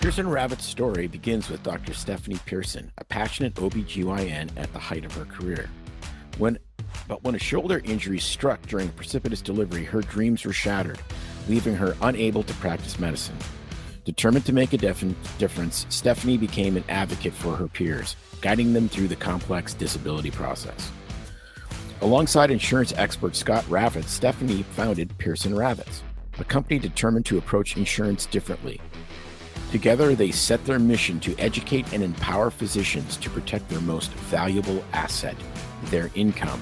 Pearson Rabbit's story begins with Dr. Stephanie Pearson, a passionate OBGYN at the height of her career. When a shoulder injury struck during a precipitous delivery, her dreams were shattered, leaving her unable to practice medicine. Determined to make a difference, Stephanie became an advocate for her peers, guiding them through the complex disability process. Alongside insurance expert Scott Ravitz, Stephanie founded Pearson Ravitz, a company determined to approach insurance differently. Together, they set their mission to educate and empower physicians to protect their most valuable asset, their income,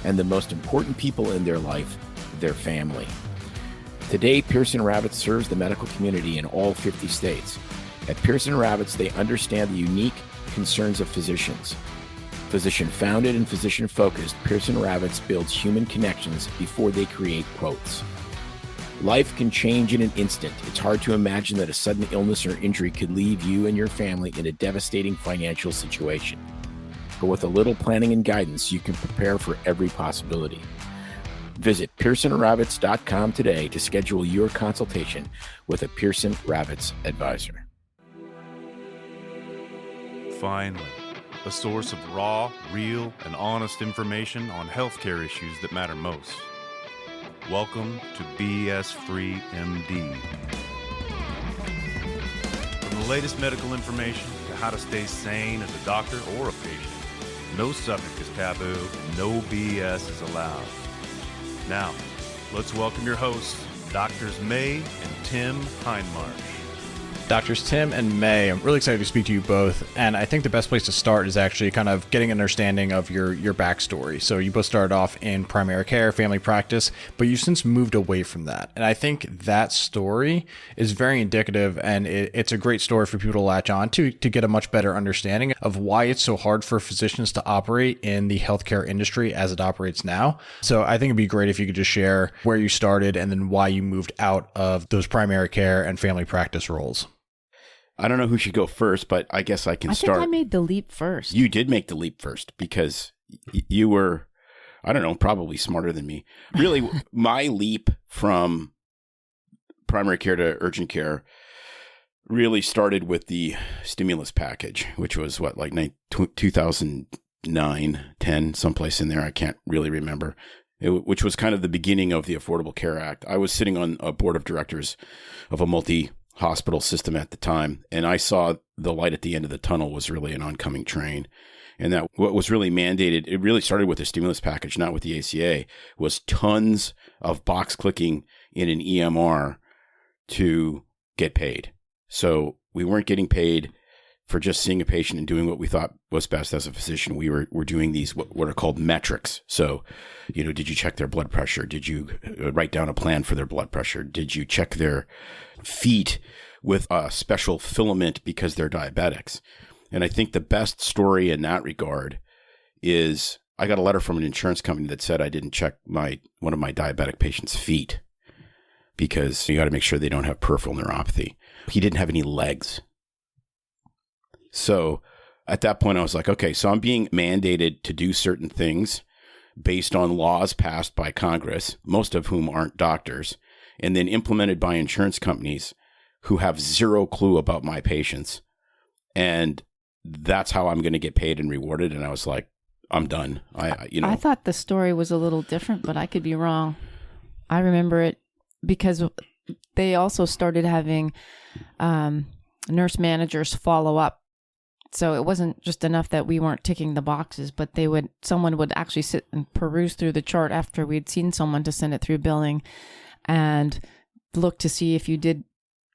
and the most important people in their life, their family. Today, Pearson Ravitz serves the medical community in all 50 states. At Pearson Ravitz, they understand the unique concerns of physicians. Physician-founded and physician-focused, Pearson Ravitz builds human connections before they create quotes. Life can change in an instant. It's hard to imagine that a sudden illness or injury could leave you and your family in a devastating financial situation. But with a little planning and guidance, you can prepare for every possibility. Visit PearsonRavitz.com today to schedule your consultation with a Pearson Ravitz advisor. Finally, a source of raw, real, and honest information on healthcare issues that matter most. Welcome to BS Free MD. From the latest medical information to how to stay sane as a doctor or a patient, no subject is taboo, no BS is allowed. Now, let's welcome your hosts, Drs. May and Tim Hindmarsh. Doctors Tim and May, I'm really excited to speak to you both, and I think the best place to start is actually kind of getting an understanding of your backstory. So you both started off in primary care, family practice, but you've since moved away from that. And I think that story is very indicative, and it's a great story for people to latch on to get a much better understanding of why it's so hard for physicians to operate in the healthcare industry as it operates now. So I think it'd be great if you could just share where you started and then why you moved out of those primary care and family practice roles. I don't know who should go first, but I guess I can start. I think I made the leap first. You did make the leap first because you were, I don't know, probably smarter than me. Really, my leap from primary care to urgent care really started with the stimulus package, which was like 2009, 10, someplace in there. I can't really remember, which was kind of the beginning of the Affordable Care Act. I was sitting on a board of directors of a multi-hospital system at the time, and I saw the light at the end of the tunnel was really an oncoming train. And that what was really mandated, it really started with the stimulus package, not with the ACA, was tons of box clicking in an EMR to get paid. So we weren't getting paid for just seeing a patient and doing what we thought was best as a physician. We're doing these what are called metrics. So, did you check their blood pressure? Did you write down a plan for their blood pressure? Did you check their feet with a special filament because they're diabetics? And I think the best story in that regard is I got a letter from an insurance company that said I didn't check one of my diabetic patient's feet because you got to make sure they don't have peripheral neuropathy. He didn't have any legs. So at that point, I was like, okay, so I'm being mandated to do certain things based on laws passed by Congress, most of whom aren't doctors, and then implemented by insurance companies who have zero clue about my patients. And that's how I'm going to get paid and rewarded. And I was like, I'm done. I thought the story was a little different, but I could be wrong. I remember it because they also started having nurse managers follow up. So it wasn't just enough that we weren't ticking the boxes, but someone would actually sit and peruse through the chart after we'd seen someone to send it through billing and look to see if you did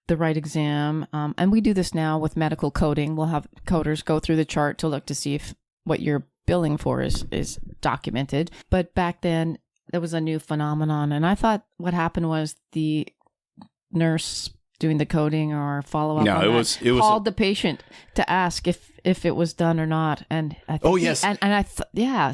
the right exam. And we do this now with medical coding. We'll have coders go through the chart to look to see if what you're billing for is documented. But back then, there was a new phenomenon. And I thought what happened was the nurse doing the coding or follow up. No, it was called the patient to ask if it was done or not. And I think yes,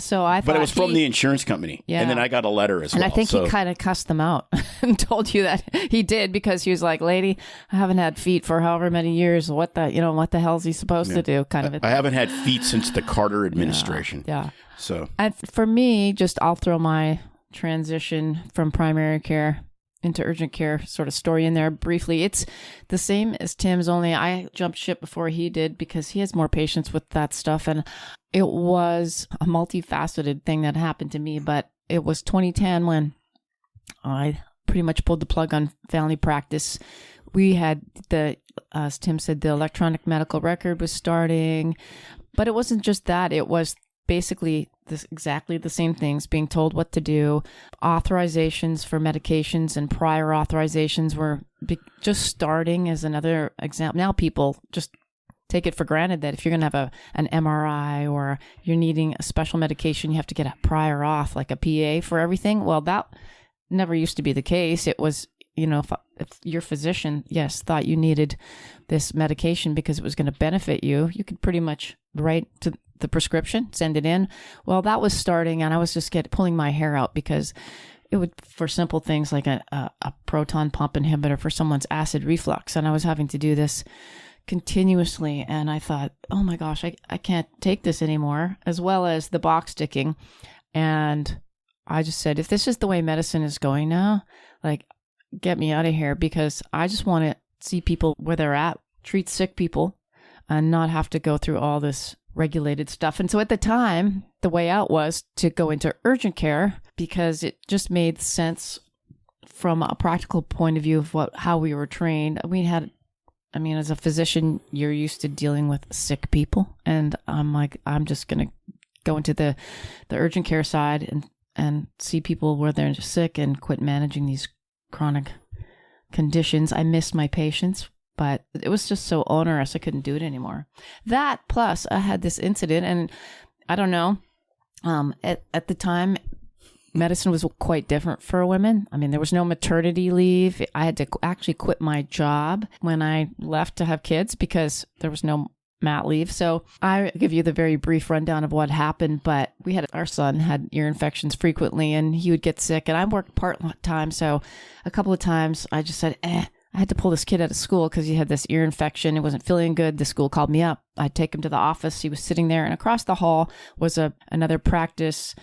so I thought, but it was from the insurance company, and then I got a letter as well. And I think he kind of cussed them out and told you that he did because he was like, "Lady, I haven't had feet for however many years. What the hell is he supposed to do?" Kind of. I haven't had feet since the Carter administration. Yeah. So, and for me, I'll throw my transition from primary care into urgent care sort of story in there briefly. It's the same as Tim's, only I jumped ship before he did because he has more patience with that stuff. And it was a multifaceted thing that happened to me, but it was 2010 when I pretty much pulled the plug on family practice. We had as Tim said, the electronic medical record was starting, but it wasn't just that. It was basically exactly the same things, being told what to do. Authorizations for medications and prior authorizations were just starting as another example. Now people just take it for granted that if you're going to have an MRI or you're needing a special medication, you have to get a prior auth, like a PA for everything. Well, that never used to be the case. It was, if your physician, thought you needed this medication because it was going to benefit you, you could pretty much write to the prescription, send it in. Well, that was starting, and I was just pulling my hair out because it would, for simple things like a proton pump inhibitor for someone's acid reflux, and I was having to do this continuously, and I thought, oh my gosh, I can't take this anymore, as well as the box ticking. And I just said, if this is the way medicine is going now, like, get me out of here, because I just want to see people where they're at, treat sick people, and not have to go through all this regulated stuff. And so at the time, the way out was to go into urgent care because it just made sense from a practical point of view of how we were trained. As a physician, you're used to dealing with sick people, and I'm like, I'm just going to go into the urgent care side and see people where they're sick and quit managing these chronic conditions. I missed my patients, but it was just so onerous, I couldn't do it anymore. That plus I had this incident, and I don't know, at the time, medicine was quite different for women. There was no maternity leave. I had to actually quit my job when I left to have kids because there was no mat leave. So I give you the very brief rundown of what happened, but our son had ear infections frequently and he would get sick, and I worked part-time. So a couple of times I just said, I had to pull this kid out of school because he had this ear infection. It wasn't feeling good. The school called me up. I'd take him to the office. He was sitting there, and across the hall was another practice.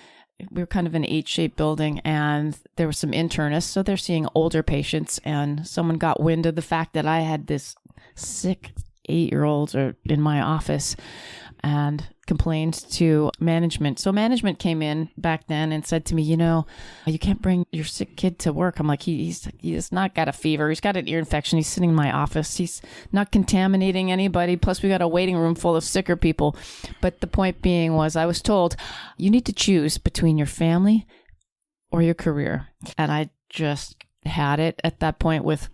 We were kind of an H-shaped building, and there were some internists. So they're seeing older patients, and someone got wind of the fact that I had this sick 8-year-old in my office and complained to management. So management came in back then and said to me, you can't bring your sick kid to work. I'm like, he's not got a fever. He's got an ear infection. He's sitting in my office. He's not contaminating anybody. Plus, we got a waiting room full of sicker people. But the point being was, I was told, you need to choose between your family or your career. And I just had it at that point with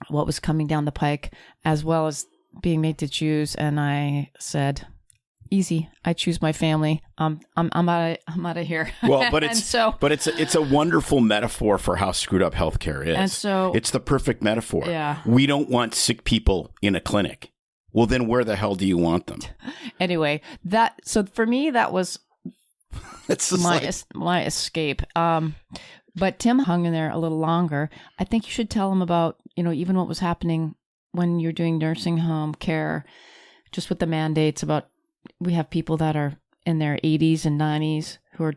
what was coming down the pike, as well as being made to choose. And I said, easy, I choose my family. I'm out of here. Well, but it's a wonderful metaphor for how screwed up healthcare is. And so it's the perfect metaphor. Yeah. We don't want sick people in a clinic. Well, then where the hell do you want them? Anyway, so for me, that was my escape. But Tim hung in there a little longer. I think you should tell him about, even what was happening when you're doing nursing home care, just with the mandates about, we have people that are in their 80s and 90s who are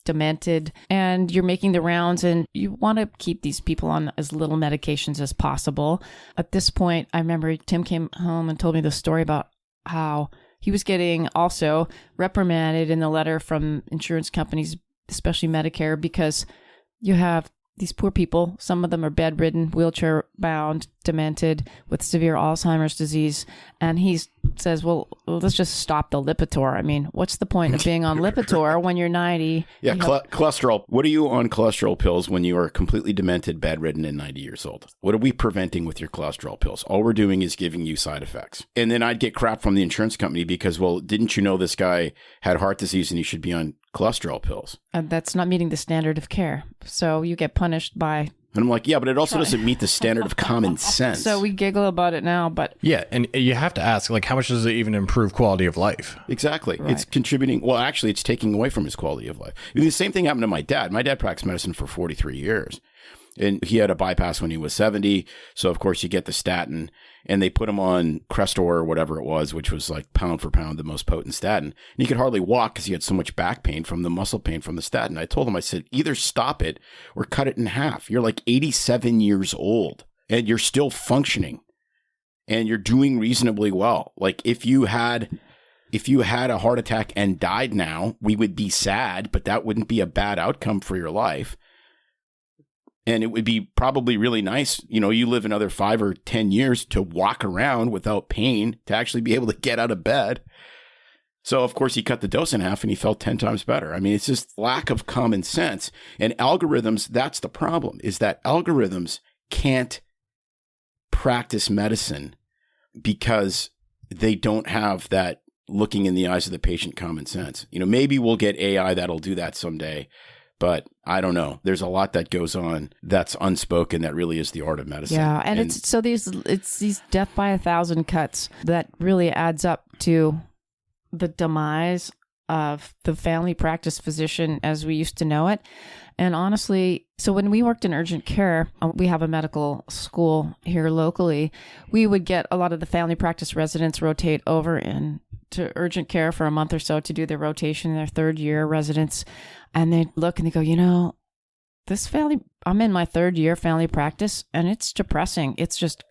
demented, and you're making the rounds, and you want to keep these people on as little medications as possible. At this point, I remember Tim came home and told me the story about how he was getting also reprimanded in the letter from insurance companies, especially Medicare, because you have these poor people. Some of them are bedridden, wheelchair bound, demented, with severe Alzheimer's disease. And he says, well, let's just stop the Lipitor. What's the point of being on Lipitor when you're 90? Yeah, cholesterol. What are you on cholesterol pills when you are completely demented, bedridden, and 90 years old? What are we preventing with your cholesterol pills? All we're doing is giving you side effects. And then I'd get crap from the insurance company because, well, didn't you know this guy had heart disease and he should be on cholesterol pills? And that's not meeting the standard of care. So you get punished by... And I'm like, yeah, but it also doesn't meet the standard of common sense. So we giggle about it now, but... Yeah, and you have to ask, how much does it even improve quality of life? Exactly. Right. It's contributing... Well, actually, it's taking away from his quality of life. The same thing happened to my dad. My dad practiced medicine for 43 years. And he had a bypass when he was 70. So, of course, you get the statin, and they put him on Crestor or whatever it was, which was like pound for pound the most potent statin. And he could hardly walk because he had so much back pain from the muscle pain from the statin. I told him, I said, either stop it or cut it in half. You're like 87 years old and you're still functioning and you're doing reasonably well. Like if you had a heart attack and died now, we would be sad, but that wouldn't be a bad outcome for your life. And it would be probably really nice, you live another 5 or 10 years to walk around without pain, to actually be able to get out of bed. So, of course, he cut the dose in half and he felt 10 times better. I mean, it's just lack of common sense. And algorithms, that's the problem, is that algorithms can't practice medicine because they don't have that looking in the eyes of the patient common sense. Maybe we'll get AI that'll do that someday. But I don't know. There's a lot that goes on that's unspoken that really is the art of medicine. Yeah, and it's these death by 1,000 cuts that really adds up to the demise of the family practice physician as we used to know it. And honestly, so when we worked in urgent care, we have a medical school here locally, we would get a lot of the family practice residents rotate over into urgent care for a month or so to do their rotation in their third year residents. And they look and they go, I'm in my third year family practice and it's depressing. It's just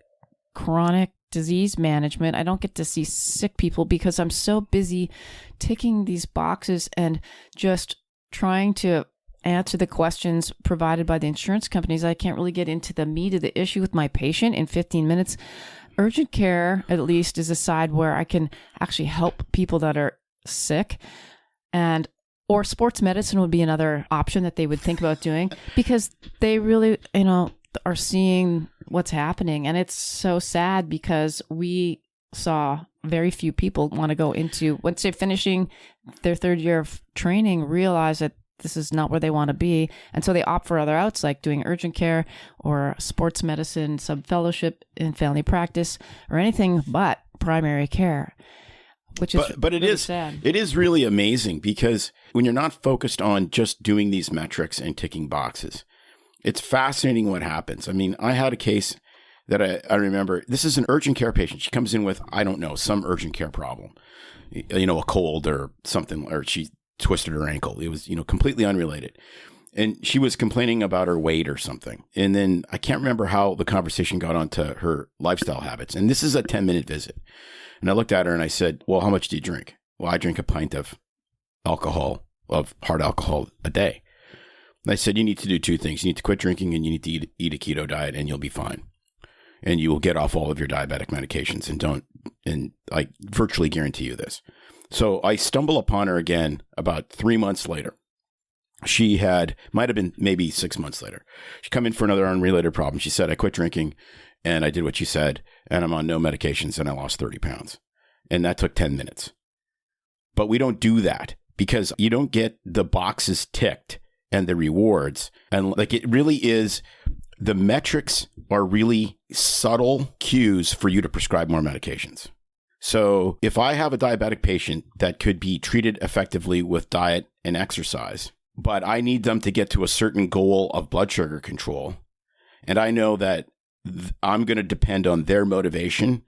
chronic disease management. I don't get to see sick people because I'm so busy ticking these boxes and just trying to answer the questions provided by the insurance companies. I can't really get into the meat of the issue with my patient in 15 minutes. Urgent care, at least, is a side where I can actually help people that are sick, or sports medicine would be another option that they would think about doing because they really, are seeing what's happening. And it's so sad because we saw very few people want to go into, once they're finishing their third year of training, realize that this is not where they want to be. And so they opt for other outs like doing urgent care or sports medicine, sub-fellowship in family practice, or anything but primary care. Which is but it really is sad. It is really amazing because when you're not focused on just doing these metrics and ticking boxes, it's fascinating what happens. I mean, I had a case that I remember. This is an urgent care patient. She comes in with, I don't know, some urgent care problem, a cold or something, or she twisted her ankle. It was, completely unrelated. And she was complaining about her weight or something. And then I can't remember how the conversation got onto her lifestyle habits. And this is a 10-minute visit. And I looked at her and I said, well, how much do you drink? Well, I drink a pint of hard alcohol a day. And I said, you need to do two things. You need to quit drinking and you need to eat a keto diet and you'll be fine. And you will get off all of your diabetic medications and I virtually guarantee you this. So I stumble upon her again about 3 months later. Might have been maybe 6 months later. She come in for another unrelated problem. She said, I quit drinking and I did what you said and I'm on no medications and I lost 30 pounds. And that took 10 minutes. But we don't do that because you don't get the boxes ticked and the rewards. And it really is, the metrics are really subtle cues for you to prescribe more medications. So if I have a diabetic patient that could be treated effectively with diet and exercise, but I need them to get to a certain goal of blood sugar control, and I know that I'm going to depend on their motivation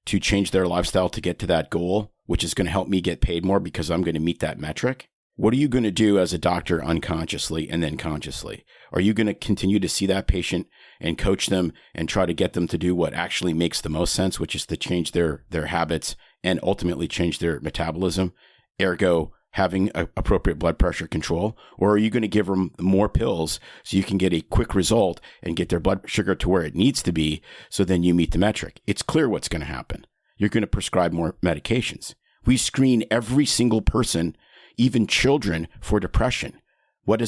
to change their lifestyle to get to that goal, which is going to help me get paid more because I'm going to meet that metric. What are you going to do as a doctor unconsciously and then consciously? Are you going to continue to see that patient and coach them and try to get them to do what actually makes the most sense, which is to change their habits and ultimately change their metabolism, ergo having appropriate blood pressure control? Or are you going to give them more pills so you can get a quick result and get their blood sugar to where it needs to be so then you meet the metric? It's clear what's going to happen. You're going to prescribe more medications. We screen every single person, even children, for depression. What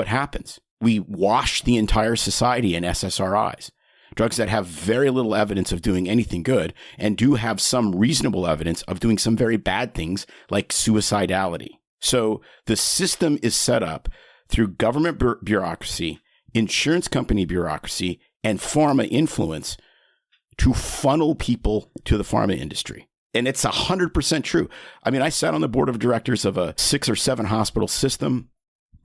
happens? We wash the entire society in SSRIs, drugs that have very little evidence of doing anything good and do have some reasonable evidence of doing some very bad things like suicidality. So the system is set up through government bureaucracy, insurance company bureaucracy, and pharma influence to funnel people to the pharma industry. And it's 100% true. I mean, I sat on the board of directors of a 6 or 7 hospital system.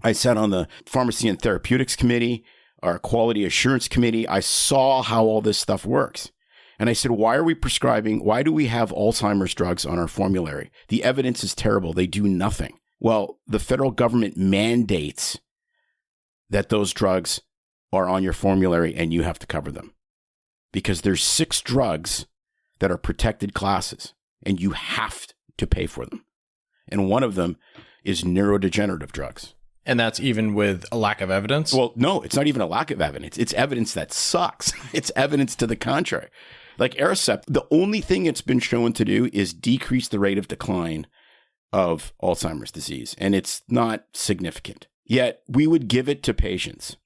I sat on the pharmacy and therapeutics committee. our quality assurance committee. I saw how all this stuff works. And I said, why are we prescribing? Why do we have Alzheimer's drugs on our formulary? The evidence is terrible. They do nothing. Well, the federal government mandates that those drugs are on your formulary and you have to cover them because there's 6 drugs that are protected classes and you have to pay for them. And one of them is neurodegenerative drugs. And that's even with a lack of evidence? Well, no, it's not even a lack of evidence. It's evidence that sucks. It's evidence to the contrary. Like Aricept, the only thing it's been shown to do is decrease the rate of decline of Alzheimer's disease. And it's not significant. Yet we would give it to patients.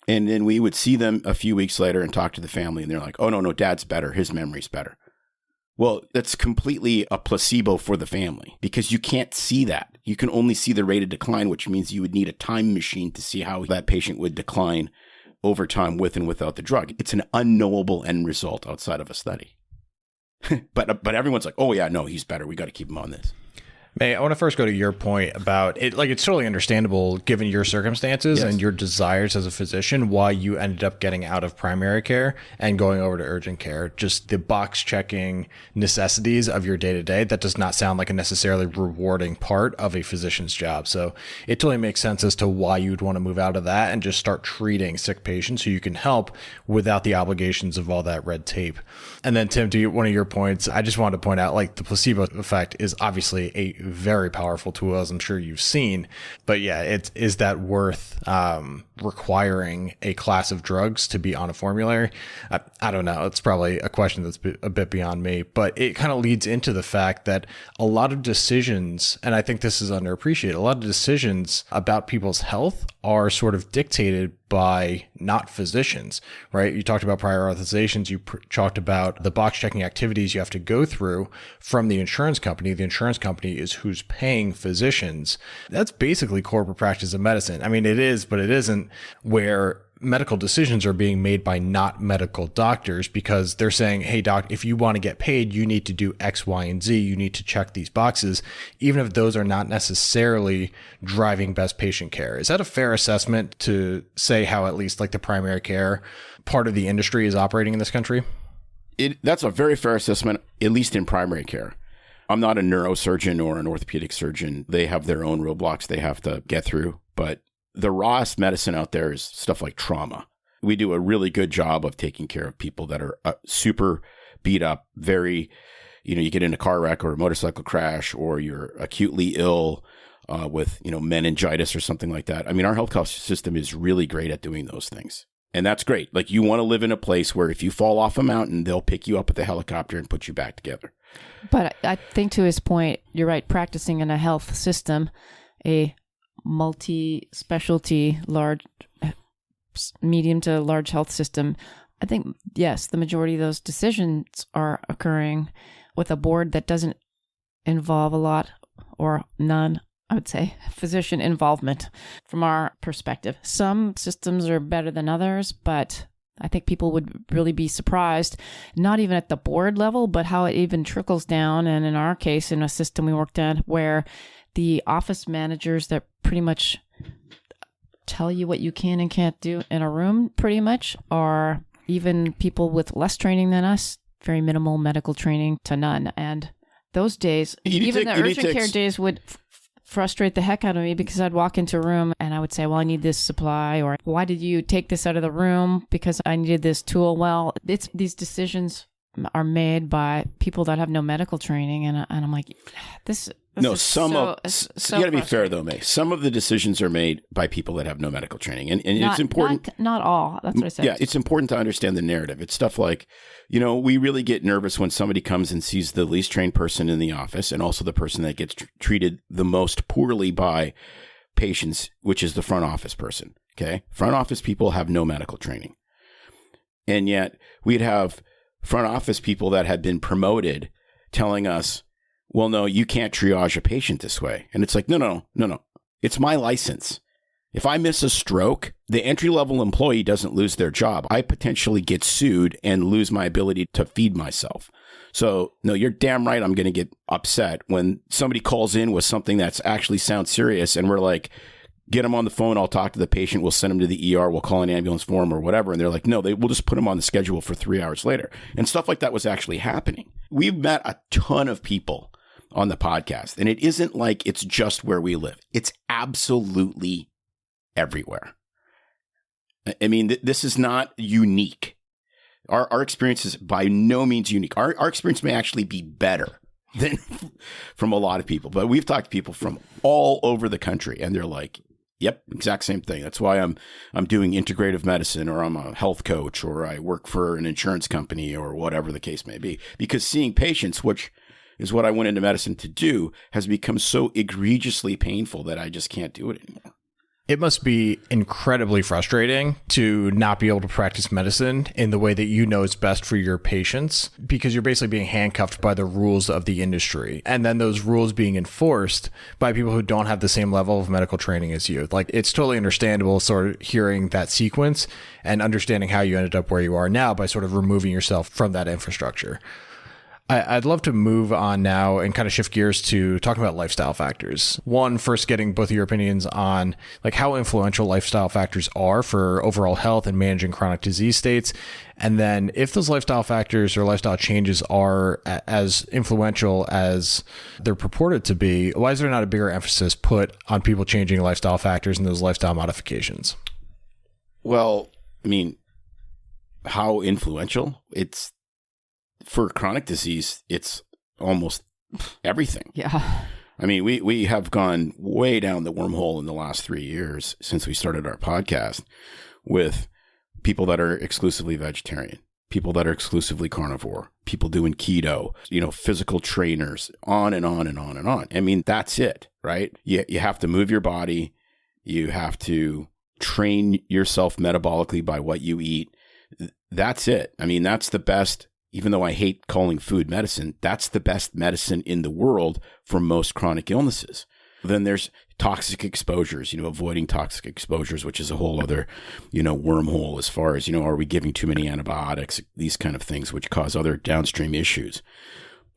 And then we would see them a few weeks later and talk to the family. And they're like, oh, no, Dad's better. His memory's better. Well, that's completely a placebo for the family because you can't see that. You can only see the rate of decline, which means you would need a time machine to see how that patient would decline over time with and without the drug. It's an unknowable end result outside of a study. But everyone's like, oh, yeah, no, he's better. We got to keep him on this. May, I want to first go to your point about it. Like, it's totally understandable given your circumstances and your desires as a physician, why you ended up getting out of primary care and going over to urgent care. Just the box checking necessities of your day to day. That does not sound like a necessarily rewarding part of a physician's job. So it totally makes sense as to why you'd want to move out of that and just start treating sick patients who you can help without the obligations of all that red tape. And then, Tim, to one of your points, I just wanted to point out, like, the placebo effect is obviously a very powerful tool, as I'm sure you've seen. But yeah, is that worth requiring a class of drugs to be on a formulary? I don't know. It's probably a question that's a bit beyond me, but it kind of leads into the fact that a lot of decisions, and I think this is underappreciated, a lot of decisions about people's health are sort of dictated by not physicians, right? You talked about prior authorizations. You talked about the box checking activities you have to go through from the insurance company. The insurance company is who's paying physicians. That's basically corporate practice of medicine. I mean, it is, but it isn't, where medical decisions are being made by not medical doctors because they're saying, hey, doc, if you want to get paid, you need to do X, Y, and Z. You need to check these boxes, even if those are not necessarily driving best patient care. Is that a fair assessment to say how at least like the primary care part of the industry is operating in this country? That's a very fair assessment, at least in primary care. I'm not a neurosurgeon or an orthopedic surgeon. They have their own roadblocks they have to get through, but the rawest medicine out there is stuff like trauma. We do a really good job of taking care of people that are super beat up, very, you get in a car wreck or a motorcycle crash, or you're acutely ill with, meningitis or something like that. I mean, our healthcare system is really great at doing those things. And that's great. Like, you want to live in a place where if you fall off a mountain, they'll pick you up with a helicopter and put you back together. But I think to his point, you're right, practicing in a health system, a multi-specialty, medium to large health system, I think, yes, the majority of those decisions are occurring with a board that doesn't involve a lot or none, I would say, physician involvement from our perspective. Some systems are better than others, but I think people would really be surprised, not even at the board level, but how it even trickles down. And in our case, in a system we worked at, where the office managers that pretty much tell you what you can and can't do in a room pretty much are even people with less training than us, very minimal medical training to none. And those days, even the urgent care days would frustrate the heck out of me because I'd walk into a room and I would say, well, I need this supply, or why did you take this out of the room? Because I needed this tool. Well, these decisions are made by people that have no medical training. And I'm like, this No, you got to be fair though, May. Some of the decisions are made by people that have no medical training, and it's important. Not all. That's what I said. Yeah, it's important to understand the narrative. It's stuff like, we really get nervous when somebody comes and sees the least trained person in the office, and also the person that gets treated the most poorly by patients, which is the front office person. Okay, front office people have no medical training, and yet we'd have front office people that had been promoted telling us, well, no, you can't triage a patient this way. And it's like, no. It's my license. If I miss a stroke, the entry-level employee doesn't lose their job. I potentially get sued and lose my ability to feed myself. So, no, you're damn right I'm going to get upset when somebody calls in with something that's actually sounds serious and we're like, get them on the phone. I'll talk to the patient. We'll send them to the ER. We'll call an ambulance for them or whatever. And they're like, no, we'll just put them on the schedule for 3 hours later. And stuff like that was actually happening. We've met a ton of people on the podcast, and it isn't like it's just where we live. It's absolutely everywhere. I mean, this is not unique. Our experience is by no means unique. Our experience may actually be better than from a lot of people, but we've talked to people from all over the country, and they're like, yep, exact same thing. That's why I'm doing integrative medicine, or I'm a health coach, or I work for an insurance company, or whatever the case may be. Because seeing patients, which is what I went into medicine to do, has become so egregiously painful that I just can't do it anymore. It must be incredibly frustrating to not be able to practice medicine in the way that you know is best for your patients, because you're basically being handcuffed by the rules of the industry. And then those rules being enforced by people who don't have the same level of medical training as you. Like, it's totally understandable sort of hearing that sequence and understanding how you ended up where you are now by sort of removing yourself from that infrastructure. I'd love to move on now and kind of shift gears to talking about lifestyle factors. One, first getting both of your opinions on like how influential lifestyle factors are for overall health and managing chronic disease states. And then if those lifestyle factors or lifestyle changes are as influential as they're purported to be, why is there not a bigger emphasis put on people changing lifestyle factors and those lifestyle modifications? Well, I mean, how influential? It's for chronic disease, it's almost everything. Yeah. I mean, we have gone way down the wormhole in the last 3 years since we started our podcast with people that are exclusively vegetarian, people that are exclusively carnivore, people doing keto, physical trainers, on and on and on and on. I mean, that's it, right? You have to move your body. You have to train yourself metabolically by what you eat. That's it. I mean, that's the best. Even though I hate calling food medicine, that's the best medicine in the world for most chronic illnesses. Then there's toxic exposures, avoiding toxic exposures, which is a whole other, wormhole as far as, are we giving too many antibiotics, these kind of things, which cause other downstream issues.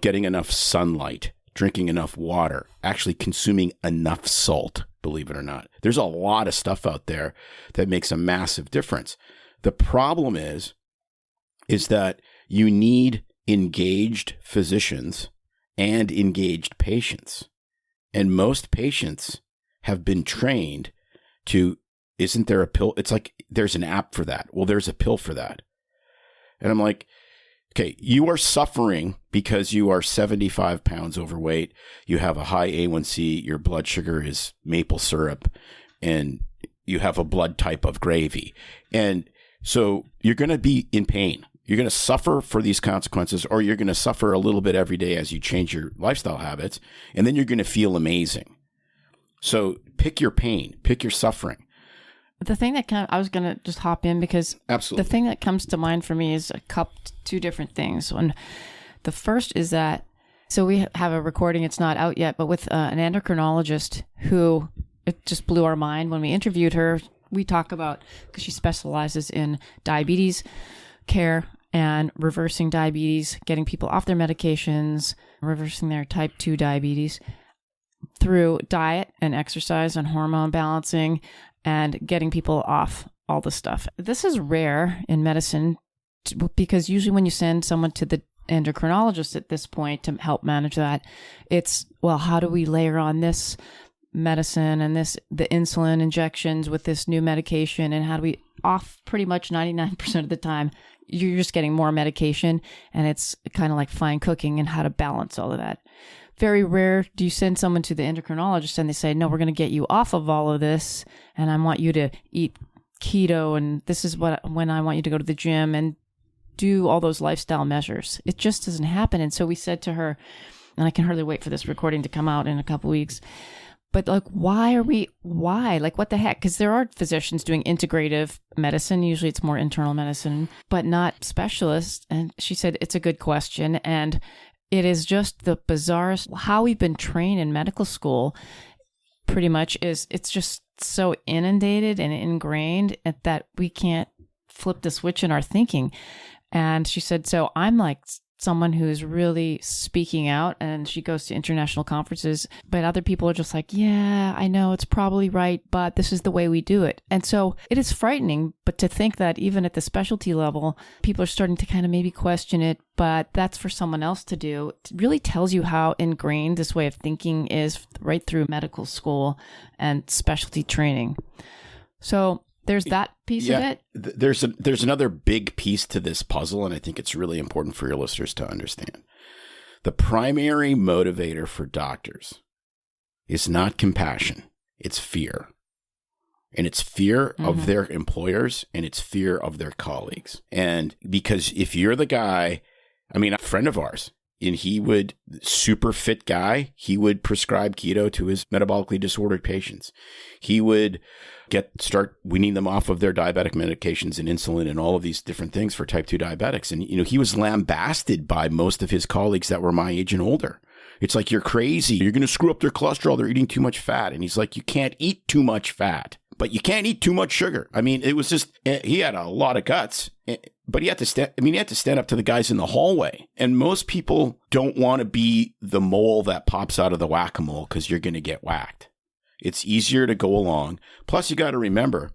Getting enough sunlight, drinking enough water, actually consuming enough salt, believe it or not. There's a lot of stuff out there that makes a massive difference. The problem is that you need engaged physicians and engaged patients. And most patients have been trained to, isn't there a pill? It's like, there's an app for that. Well, there's a pill for that. And I'm like, okay, you are suffering because you are 75 pounds overweight. You have a high A1C, your blood sugar is maple syrup, and you have a blood type of gravy. And so you're going to be in pain. You're going to suffer for these consequences, or you're going to suffer a little bit every day as you change your lifestyle habits, and then you're going to feel amazing. So pick your pain, pick your suffering. The thing that I was going to just hop in because Absolutely. The thing that comes to mind for me is two different things. One, the first is that, so we have a recording, it's not out yet, but with an endocrinologist who, it just blew our mind when we interviewed her. We talk about, because she specializes in diabetes care and reversing diabetes, getting people off their medications, reversing their type 2 diabetes through diet and exercise and hormone balancing and getting people off all the stuff. This is rare in medicine because usually when you send someone to the endocrinologist at this point to help manage that, it's, well, how do we layer on this medicine and the insulin injections with this new medication, and how do we off pretty much 99% of the time you're just getting more medication, and it's kind of like fine cooking and how to balance all of that. Very rare do you send someone to the endocrinologist and they say, no, we're going to get you off of all of this, and I want you to eat keto, and this is when I want you to go to the gym and do all those lifestyle measures. It just doesn't happen. And so we said to her, and I can hardly wait for this recording to come out in a couple weeks, but like, why? Like, what the heck? Because there are physicians doing integrative medicine. Usually it's more internal medicine, but not specialists. And she said, it's a good question. And it is just the bizarrest, how we've been trained in medical school pretty much is, it's just so inundated and ingrained that we can't flip the switch in our thinking. And she said, so I'm like someone who's really speaking out, and she goes to international conferences, but other people are just like, yeah, I know it's probably right, but this is the way we do it. And so it is frightening, but to think that even at the specialty level, people are starting to kind of maybe question it, but that's for someone else to do. It really tells you how ingrained this way of thinking is right through medical school and specialty training. So there's that piece of it. There's another big piece to this puzzle, and I think it's really important for your listeners to understand. The primary motivator for doctors is not compassion, it's fear. And it's fear of their employers, and it's fear of their colleagues. And because if you're the guy, I mean, a friend of ours, and super fit guy, he would prescribe keto to his metabolically disordered patients. He would start weaning them off of their diabetic medications and insulin and all of these different things for type 2 diabetics. And, he was lambasted by most of his colleagues that were my age and older. It's like, you're crazy. You're going to screw up their cholesterol. They're eating too much fat. And he's like, you can't eat too much fat, but you can't eat too much sugar. I mean, it was just, he had a lot of guts, but he had to stand up to the guys in the hallway. And most people don't want to be the mole that pops out of the whack-a-mole because you're going to get whacked. It's easier to go along. Plus, you got to remember,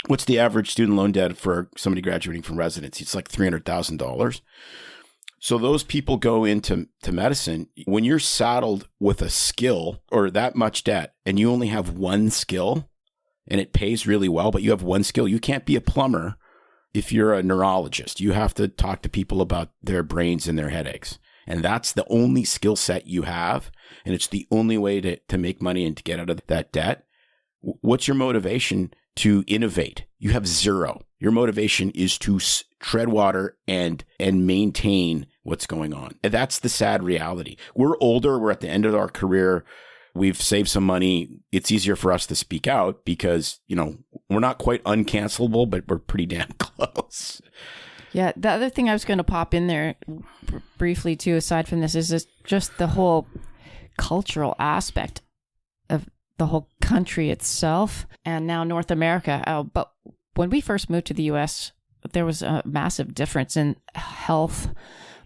what's the average student loan debt for somebody graduating from residency? It's like $300,000. So those people go into medicine. When you're saddled with a skill or that much debt, and you only have one skill, and it pays really well, but you have one skill, you can't be a plumber if you're a neurologist. You have to talk to people about their brains and their headaches. And that's the only skill set you have. And it's the only way to make money and to get out of that debt. What's your motivation to innovate? You have zero. Your motivation is to tread water and maintain what's going on. And that's the sad reality. We're older. We're at the end of our career. We've saved some money. It's easier for us to speak out because, we're not quite uncancelable, but we're pretty damn close. Yeah. The other thing I was going to pop in there briefly too, aside from this, is just the whole cultural aspect of the whole country itself and now North America. But when we first moved to the U.S., there was a massive difference in health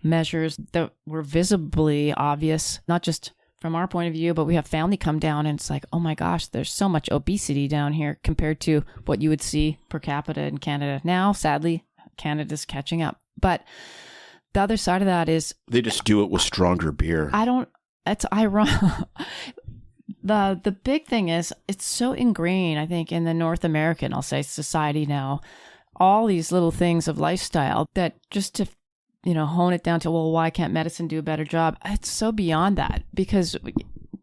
measures that were visibly obvious, not just from our point of view, but we have family come down and it's like, oh my gosh, there's so much obesity down here compared to what you would see per capita in Canada. Now, sadly, Canada's catching up. But the other side of that is they just do it with stronger beer. It's ironic. The big thing is it's so ingrained, I think, in the North American, I'll say, society now, all these little things of lifestyle that just to hone it down to, well, why can't medicine do a better job? It's so beyond that because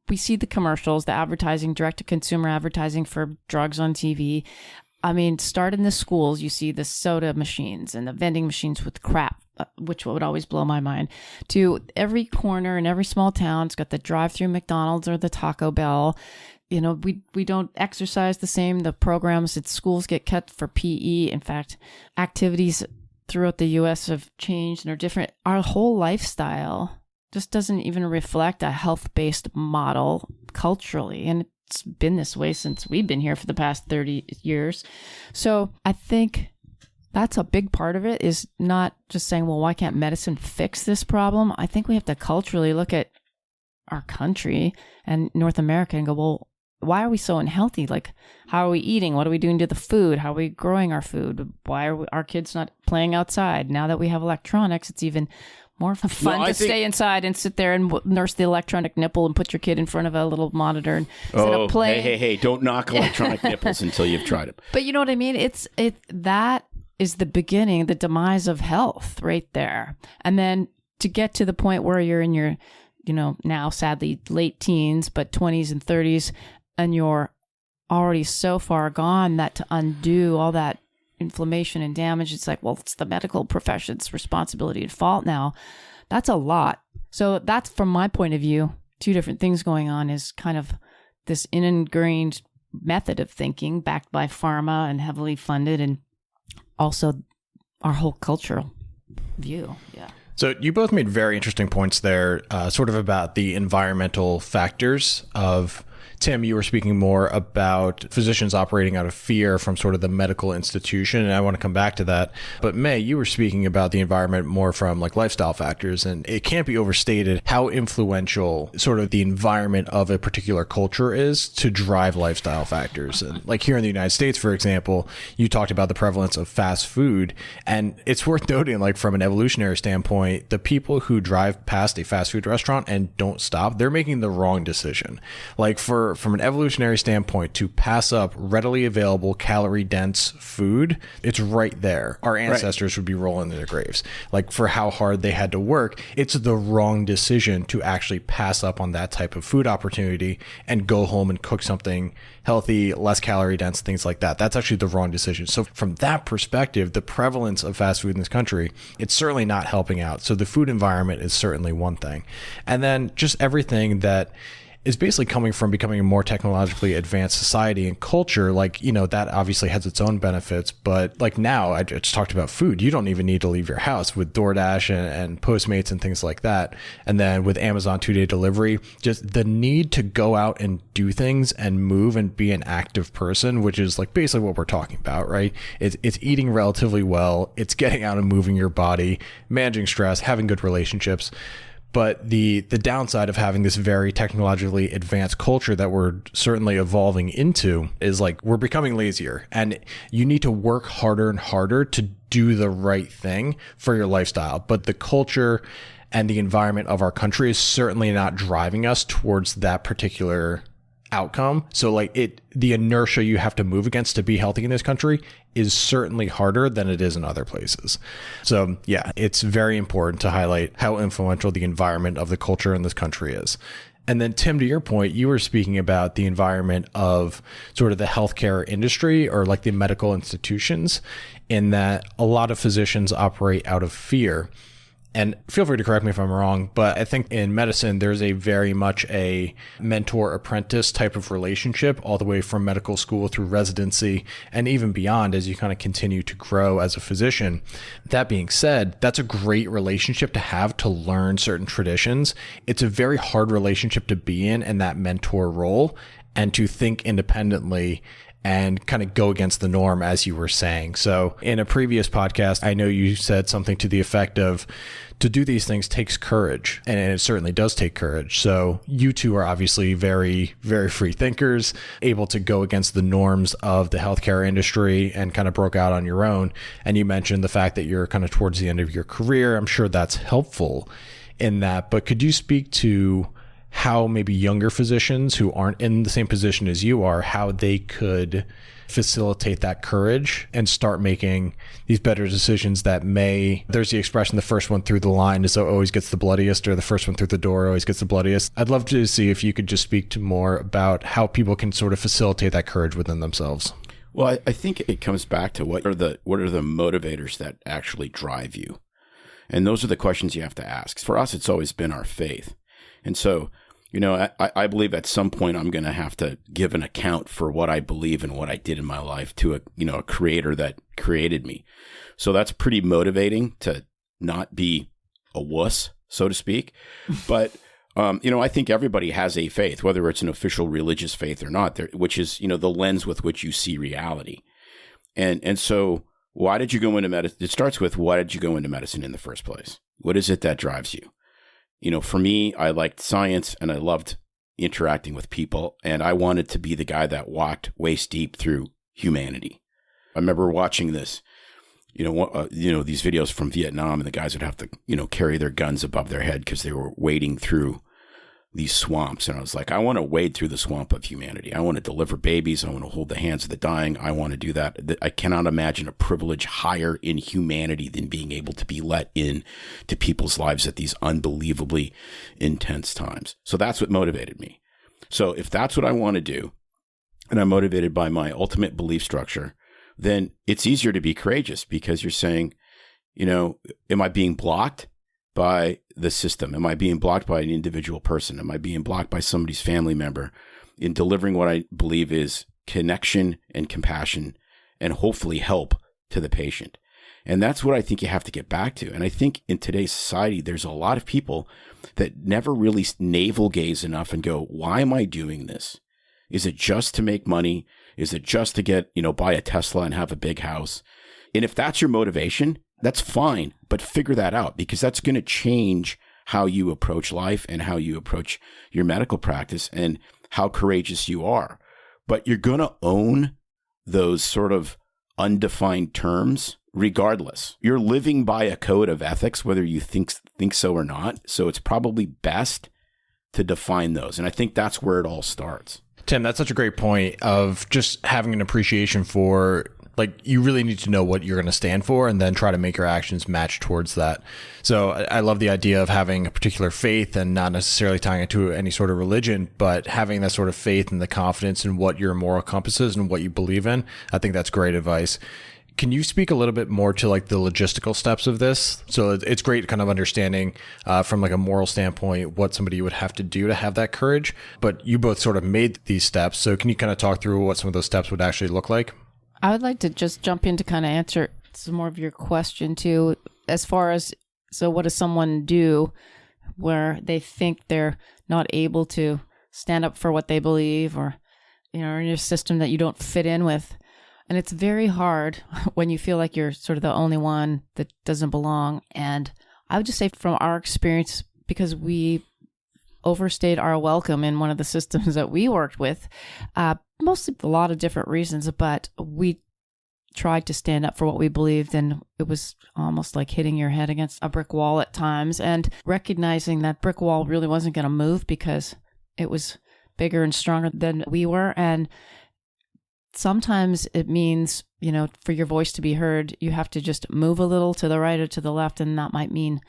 we see the commercials, the advertising, direct-to-consumer advertising for drugs on TV. I mean, start in the schools, you see the soda machines and the vending machines with crap, which would always blow my mind, to every corner in every small town. It's got the drive-through McDonald's or the Taco Bell. We don't exercise the same. The programs at schools get cut for PE. In fact, activities throughout the U.S. have changed and are different. Our whole lifestyle just doesn't even reflect a health-based model culturally. And it's been this way since we've been here for the past 30 years. So I think that's a big part of it, is not just saying, well, why can't medicine fix this problem? I think we have to culturally look at our country and North America and go, well, why are we so unhealthy? Like, how are we eating? What are we doing to the food? How are we growing our food? Why are our kids not playing outside? Now that we have electronics, it's even more fun to stay inside and sit there and nurse the electronic nipple and put your kid in front of a little monitor and instead of playing. Hey, don't knock electronic nipples until you've tried them. But you know what I mean? That is the beginning, the demise of health right there. And then to get to the point where you're in your, now sadly late teens, but 20s and 30s, and you're already so far gone that to undo all that inflammation and damage, it's like, well, it's the medical profession's responsibility and fault now. That's a lot. So that's, from my point of view, two different things going on, is kind of this ingrained method of thinking backed by pharma and heavily funded, and also our whole cultural view. Yeah. So you both made very interesting points there, sort of about the environmental factors of Tim, you were speaking more about physicians operating out of fear from sort of the medical institution, and I want to come back to that. But May, you were speaking about the environment more from like lifestyle factors, and it can't be overstated how influential sort of the environment of a particular culture is to drive lifestyle factors. And like here in the United States, for example, you talked about the prevalence of fast food, and it's worth noting, like from an evolutionary standpoint, the people who drive past a fast food restaurant and don't stop, they're making the wrong decision. Like from an evolutionary standpoint, to pass up readily available calorie dense food, it's right there. Our ancestors would be rolling in their graves. Like for how hard they had to work, it's the wrong decision to actually pass up on that type of food opportunity and go home and cook something healthy, less calorie dense, things like that. That's actually the wrong decision. So from that perspective, the prevalence of fast food in this country, it's certainly not helping out. So the food environment is certainly one thing. And then just everything that is basically coming from becoming a more technologically advanced society and culture. Like, you know, that obviously has its own benefits, but like now I just talked about food. You don't even need to leave your house with DoorDash and Postmates and things like that. And then with Amazon 2-day delivery, just the need to go out and do things and move and be an active person, which is like basically what we're talking about, right? It's eating relatively well. It's getting out and moving your body, managing stress, having good relationships. But the downside of having this very technologically advanced culture that we're certainly evolving into is like we're becoming lazier, and you need to work harder and harder to do the right thing for your lifestyle. But the culture and the environment of our country is certainly not driving us towards that particular outcome. So like the inertia you have to move against to be healthy in this country is certainly harder than it is in other places. So yeah, it's very important to highlight how influential the environment of the culture in this country is. And then Tim, to your point, you were speaking about the environment of sort of the healthcare industry or like the medical institutions, in that a lot of physicians operate out of fear. And feel free to correct me if I'm wrong, but I think in medicine, there's a very much a mentor-apprentice type of relationship all the way from medical school through residency and even beyond as you kind of continue to grow as a physician. That being said, that's a great relationship to have to learn certain traditions. It's a very hard relationship to be in that mentor role and to think independently and kind of go against the norm, as you were saying. So in a previous podcast, I know you said something to the effect of, to do these things takes courage, and it certainly does take courage. So you two are obviously very, very free thinkers, able to go against the norms of the healthcare industry and kind of broke out on your own. And you mentioned the fact that you're kind of towards the end of your career. I'm sure that's helpful in that, but could you speak to how maybe younger physicians who aren't in the same position as you are, how they could facilitate that courage and start making these better decisions that there's the expression, the first one through the line is always gets the bloodiest, or the first one through the door always gets the bloodiest. I'd love to see if you could just speak to more about how people can sort of facilitate that courage within themselves. Well, I think it comes back to what are the motivators that actually drive you? And those are the questions you have to ask. For us, it's always been our faith. And so, you know, I believe at some point I'm going to have to give an account for what I believe and what I did in my life to a creator that created me. So that's pretty motivating to not be a wuss, so to speak. But, I think everybody has a faith, whether it's an official religious faith or not, which is, the lens with which you see reality. And so why did you go into medicine? It starts with, why did you go into medicine in the first place? What is it that drives you? For me, I liked science and I loved interacting with people, and I wanted to be the guy that walked waist deep through humanity. I remember watching this, these videos from Vietnam, and the guys would have to, carry their guns above their head because they were wading through these swamps. And I was like, I want to wade through the swamp of humanity. I want to deliver babies. I want to hold the hands of the dying. I want to do that. I cannot imagine a privilege higher in humanity than being able to be let in to people's lives at these unbelievably intense times. So that's what motivated me. So if that's what I want to do, and I'm motivated by my ultimate belief structure, then it's easier to be courageous, because you're saying, am I being blocked by the system? Am I being blocked by an individual person? Am I being blocked by somebody's family member in delivering what I believe is connection and compassion and hopefully help to the patient? And that's what I think you have to get back to. And I think in today's society, there's a lot of people that never really navel gaze enough and go, why am I doing this? Is it just to make money? Is it just to get, buy a Tesla and have a big house? And if that's your motivation, that's fine, but figure that out, because that's going to change how you approach life and how you approach your medical practice and how courageous you are. But you're going to own those sort of undefined terms regardless. You're living by a code of ethics, whether you think so or not. So it's probably best to define those. And I think that's where it all starts. Tim, that's such a great point of just having an appreciation for, like, you really need to know what you're going to stand for and then try to make your actions match towards that. So I love the idea of having a particular faith and not necessarily tying it to any sort of religion, but having that sort of faith and the confidence in what your moral compass is and what you believe in. I think that's great advice. Can you speak a little bit more to like the logistical steps of this? So it's great kind of understanding from like a moral standpoint what somebody would have to do to have that courage, but you both sort of made these steps. So can you kind of talk through what some of those steps would actually look like? I would like to just jump in to kind of answer some more of your question too, as far as, so what does someone do where they think they're not able to stand up for what they believe, or, in your system that you don't fit in with? And it's very hard when you feel like you're sort of the only one that doesn't belong. And I would just say from our experience, because we overstayed our welcome in one of the systems that we worked with, mostly a lot of different reasons, but we tried to stand up for what we believed, and it was almost like hitting your head against a brick wall at times, and recognizing that brick wall really wasn't going to move because it was bigger and stronger than we were. And sometimes it means, for your voice to be heard, you have to just move a little to the right or to the left, and that might mean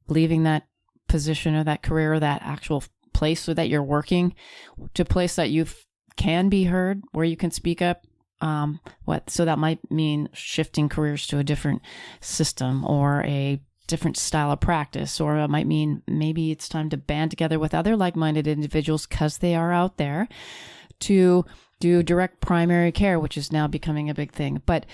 leaving that position or that career or that actual place so that you're working to a place that you can be heard, where you can speak up. So that might mean shifting careers to a different system or a different style of practice, or it might mean maybe it's time to band together with other like-minded individuals, because they are out there, to do direct primary care, which is now becoming a big thing. But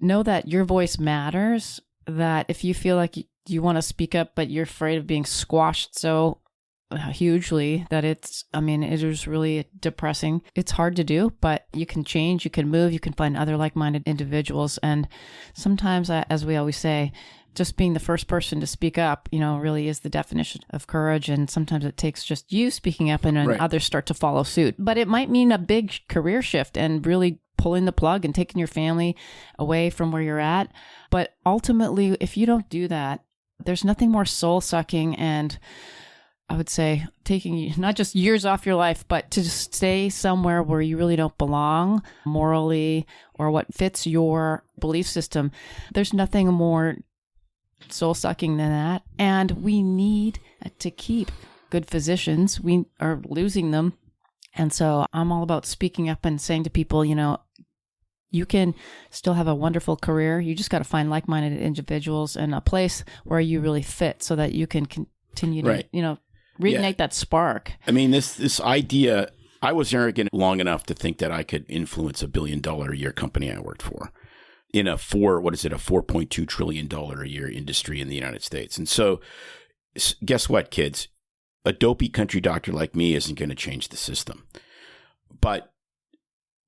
know that your voice matters, that if you feel like you want to speak up, but you're afraid of being squashed so hugely that it is really depressing. It's hard to do, but you can change, you can move, you can find other like-minded individuals. And sometimes, as we always say, just being the first person to speak up, really is the definition of courage. And sometimes it takes just you speaking up, and then Right. others start to follow suit. But it might mean a big career shift and really pulling the plug and taking your family away from where you're at. But ultimately, if you don't do that, there's nothing more soul-sucking, and I would say taking not just years off your life, but to just stay somewhere where you really don't belong morally or what fits your belief system. There's nothing more soul-sucking than that. And we need to keep good physicians. We are losing them. And so I'm all about speaking up and saying to people, you can still have a wonderful career. You just got to find like-minded individuals and a place where you really fit, so that you can continue to, Right. reignite that spark. I mean, this idea, I was arrogant long enough to think that I could influence $1 billion a year company I worked for in a $4.2 trillion a year industry in the United States. And so guess what, kids? A dopey country doctor like me isn't going to change the system. But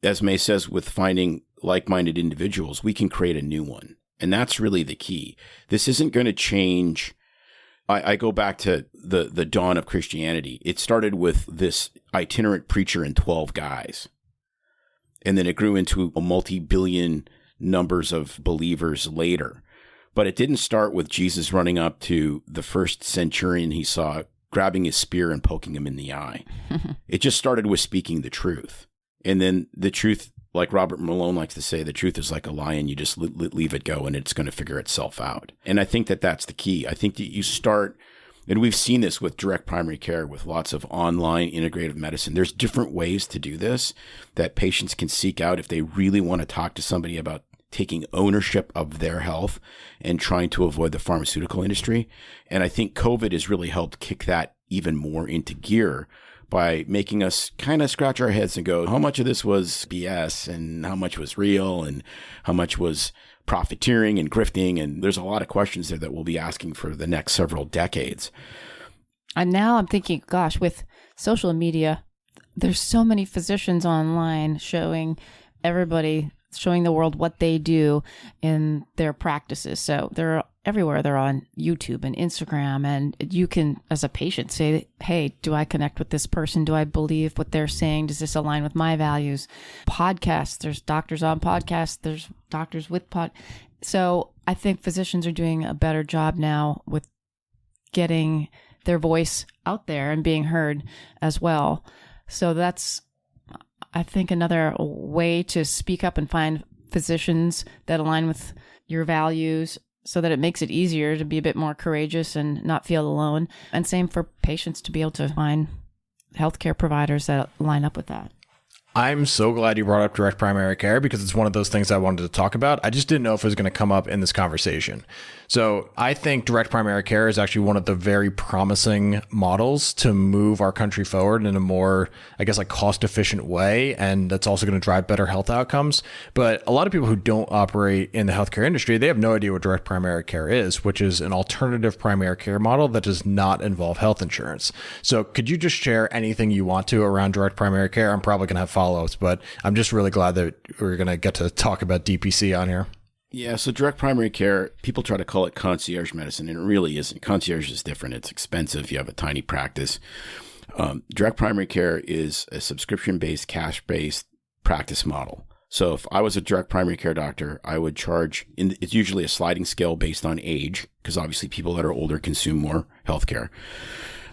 as May says, with finding like-minded individuals, we can create a new one. And that's really the key. This isn't going to change. I go back to the dawn of Christianity. It started with this itinerant preacher and 12 guys. And then it grew into a multi-billion numbers of believers later. But it didn't start with Jesus running up to the first centurion he saw, grabbing his spear and poking him in the eye. It just started with speaking the truth. And then the truth, like Robert Malone likes to say, the truth is like a lion. You just leave it go and it's going to figure itself out. And I think that that's the key. I think that you start, and we've seen this with direct primary care, with lots of online integrative medicine. There's different ways to do this that patients can seek out if they really want to talk to somebody about taking ownership of their health and trying to avoid the pharmaceutical industry. And I think COVID has really helped kick that even more into gear by making us kind of scratch our heads and go, how much of this was BS and how much was real and how much was profiteering and grifting? And there's a lot of questions there that we'll be asking for the next several decades. And now I'm thinking, gosh, with social media, there's so many physicians online showing the world what they do in their practices. So they're everywhere. They're on YouTube and Instagram, and you can, as a patient, say, hey, do I connect with this person? Do I believe what they're saying? Does this align with my values? Podcasts, there's doctors on podcasts, there's doctors with So I think physicians are doing a better job now with getting their voice out there and being heard as well. So that's, I think, another way to speak up and find physicians that align with your values, so that it makes it easier to be a bit more courageous and not feel alone. And same for patients, to be able to find healthcare providers that line up with that. I'm so glad you brought up direct primary care, because it's one of those things I wanted to talk about. I just didn't know if it was going to come up in this conversation. So I think direct primary care is actually one of the very promising models to move our country forward in a more, I guess, like cost efficient way. And that's also going to drive better health outcomes. But a lot of people who don't operate in the healthcare industry, they have no idea what direct primary care is, which is an alternative primary care model that does not involve health insurance. So could you just share anything you want to around direct primary care? I'm probably going to have follow-ups, but I'm just really glad that we're going to get to talk about DPC on here. Yeah, so direct primary care, people try to call it concierge medicine, and it really isn't. Concierge is different. It's expensive. You have a tiny practice. Direct primary care is a subscription-based, cash-based practice model. So if I was a direct primary care doctor, I would charge, it's usually a sliding scale based on age, because obviously people that are older consume more healthcare.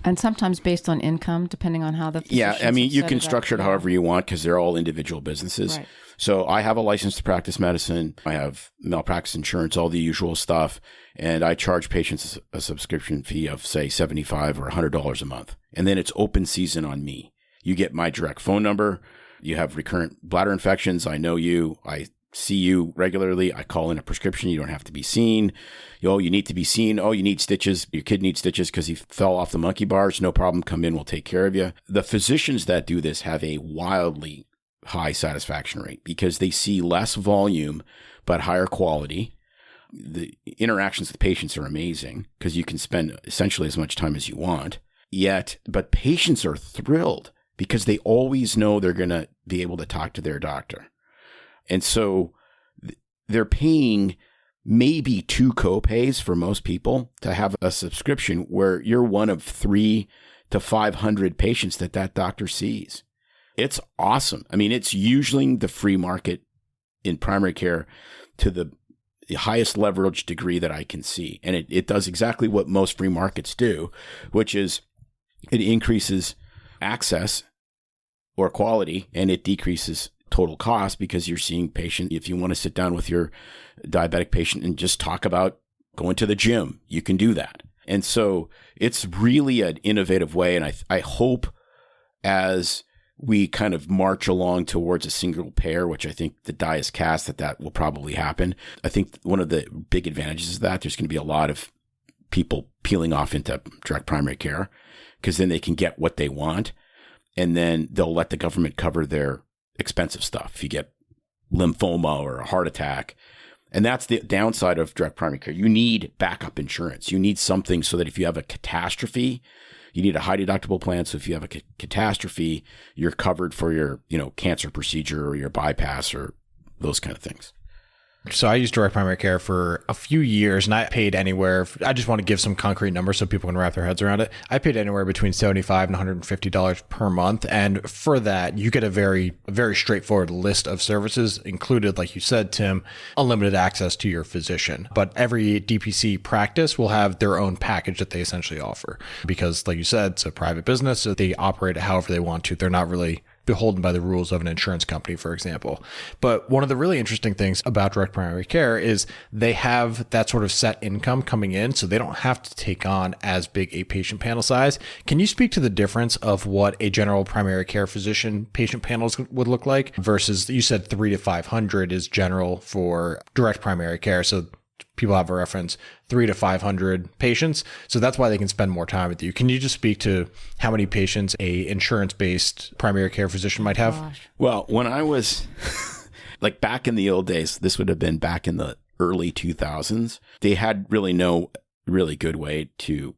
And sometimes based on income, depending on how the Yeah, I mean, you can structure it up. however you want, because they're all individual businesses. Right. So I have a license to practice medicine. I have malpractice insurance, all the usual stuff. And I charge patients a subscription fee of, say, $75 or $100 a month. And then it's open season on me. You get my direct phone number. You have recurrent bladder infections. I know you. I see you regularly. I call in a prescription. You don't have to be seen. You need to be seen. Oh, you need stitches. Your kid needs stitches because he fell off the monkey bars. No problem. Come in. We'll take care of you. The physicians that do this have a wildly high satisfaction rate because they see less volume, but higher quality. The interactions with patients are amazing because you can spend essentially as much time as you want. But patients are thrilled because they always know they're going to be able to talk to their doctor. And so they're paying maybe 2 co-pays for most people to have a subscription where you're one of 300 to 500 patients that doctor sees. It's awesome. I mean, it's usually the free market in primary care to the highest leverage degree that I can see. And it does exactly what most free markets do, which is it increases access or quality, and it decreases total cost because you're seeing patients. If you want to sit down with your diabetic patient and just talk about going to the gym, you can do that. And so it's really an innovative way. And I hope as we kind of march along towards a single payer, which I think the die is cast that will probably happen. I think one of the big advantages is that there's going to be a lot of people peeling off into direct primary care because then they can get what they want. And then they'll let the government cover their expensive stuff. If you get lymphoma or a heart attack. And that's the downside of direct primary care. You need backup insurance. You need something so that if you have a catastrophe, you need a high deductible plan. So if you have a catastrophe, you're covered for your, cancer procedure or your bypass or those kind of things. So I used direct primary care for a few years, and I paid anywhere. I just want to give some concrete numbers so people can wrap their heads around it. I paid anywhere between $75 and $150 per month. And for that, you get a very straightforward list of services included, like you said, Tim, unlimited access to your physician. But every DPC practice will have their own package that they essentially offer because, like you said, it's a private business. So they operate it however they want to. They're not really beholden by the rules of an insurance company, for example. But one of the really interesting things about direct primary care is they have that sort of set income coming in, so they don't have to take on as big a patient panel size. Can you speak to the difference of what a general primary care physician patient panels would look like versus, you said 300 to 500 is general for direct primary care. So people have a reference 300 to 500 patients. So that's why they can spend more time with you. Can you just speak to how many patients a insurance-based primary care physician might have? Gosh. Well, when I was like back in the old days, this would have been back in the early 2000s, they had really no really good way to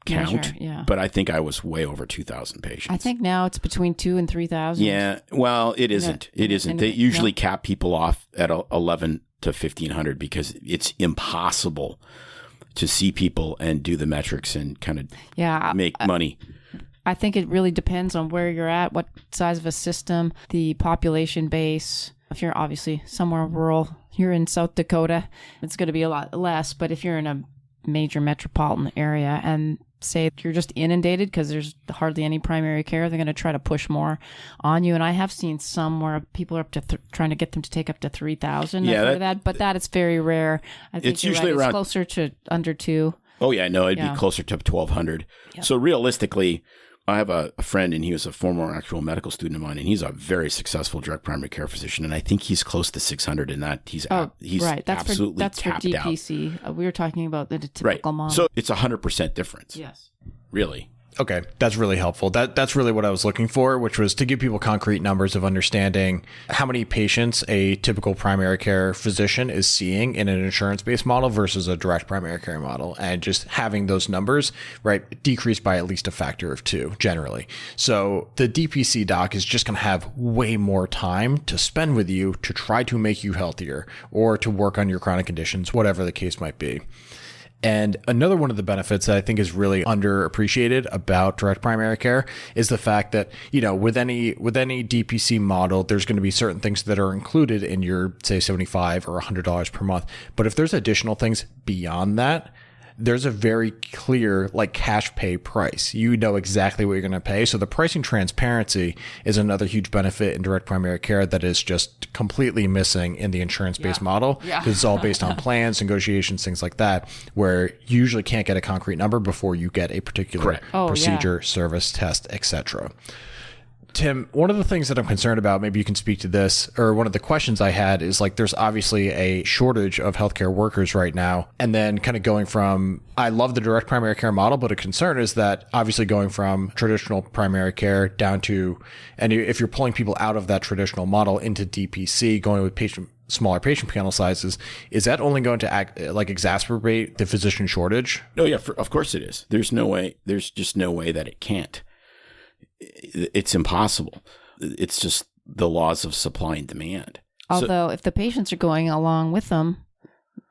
count, measure, yeah. but I think I was way over 2,000 patients. I think now it's between 2,000 and 3,000. Yeah, well, it isn't. It isn't. They usually cap people off at 11 to 1,500 because it's impossible to see people and do the metrics and kind of make money. I think it really depends on where you're at, what size of a system, the population base. If you're obviously somewhere rural, you're in South Dakota, it's going to be a lot less. But if you're in a major metropolitan area and say you're just inundated because there's hardly any primary care, they're going to try to push more on you. And I have seen some where people are up to trying to get them to take up to 3,000. Yeah, but that is very rare. I think it's usually right. around it's closer to under 2. Oh yeah, no, it'd be closer to 1,200. Yep. So realistically, I have a friend, and he was a former actual medical student of mine, and he's a very successful direct primary care physician, and I think he's close to 600 in that. He's right. That's absolutely that's for DPC. We were talking about the typical model. So it's 100% difference. Yes. Really. Okay, that's really helpful. That's really what I was looking for, which was to give people concrete numbers of understanding how many patients a typical primary care physician is seeing in an insurance-based model versus a direct primary care model, and just having those numbers, right, decreased by at least a factor of 2 generally. So the DPC doc is just going to have way more time to spend with you to try to make you healthier or to work on your chronic conditions, whatever the case might be. And another one of the benefits that I think is really underappreciated about direct primary care is the fact that, you know, with any DPC model, there's going to be certain things that are included in your, say, $75 or $100 per month. But if there's additional things beyond that, there's a very clear like cash pay price. You know exactly what you're going to pay. So the pricing transparency is another huge benefit in direct primary care that is just completely missing in the insurance-based model, because it's all based on plans, negotiations, things like that, where you usually can't get a concrete number before you get a particular procedure, service, test, etc. Tim, one of the things that I'm concerned about, maybe you can speak to this, or one of the questions I had is like, there's obviously a shortage of healthcare workers right now. And then kind of going from, I love the direct primary care model, but a concern is that obviously going from traditional primary care down to, and if you're pulling people out of that traditional model into DPC, going with smaller patient panel sizes, is that only going to exacerbate the physician shortage? No, yeah, of course it is. There's just no way that it can't. It's impossible. It's just the laws of supply and demand. Although if the patients are going along with them,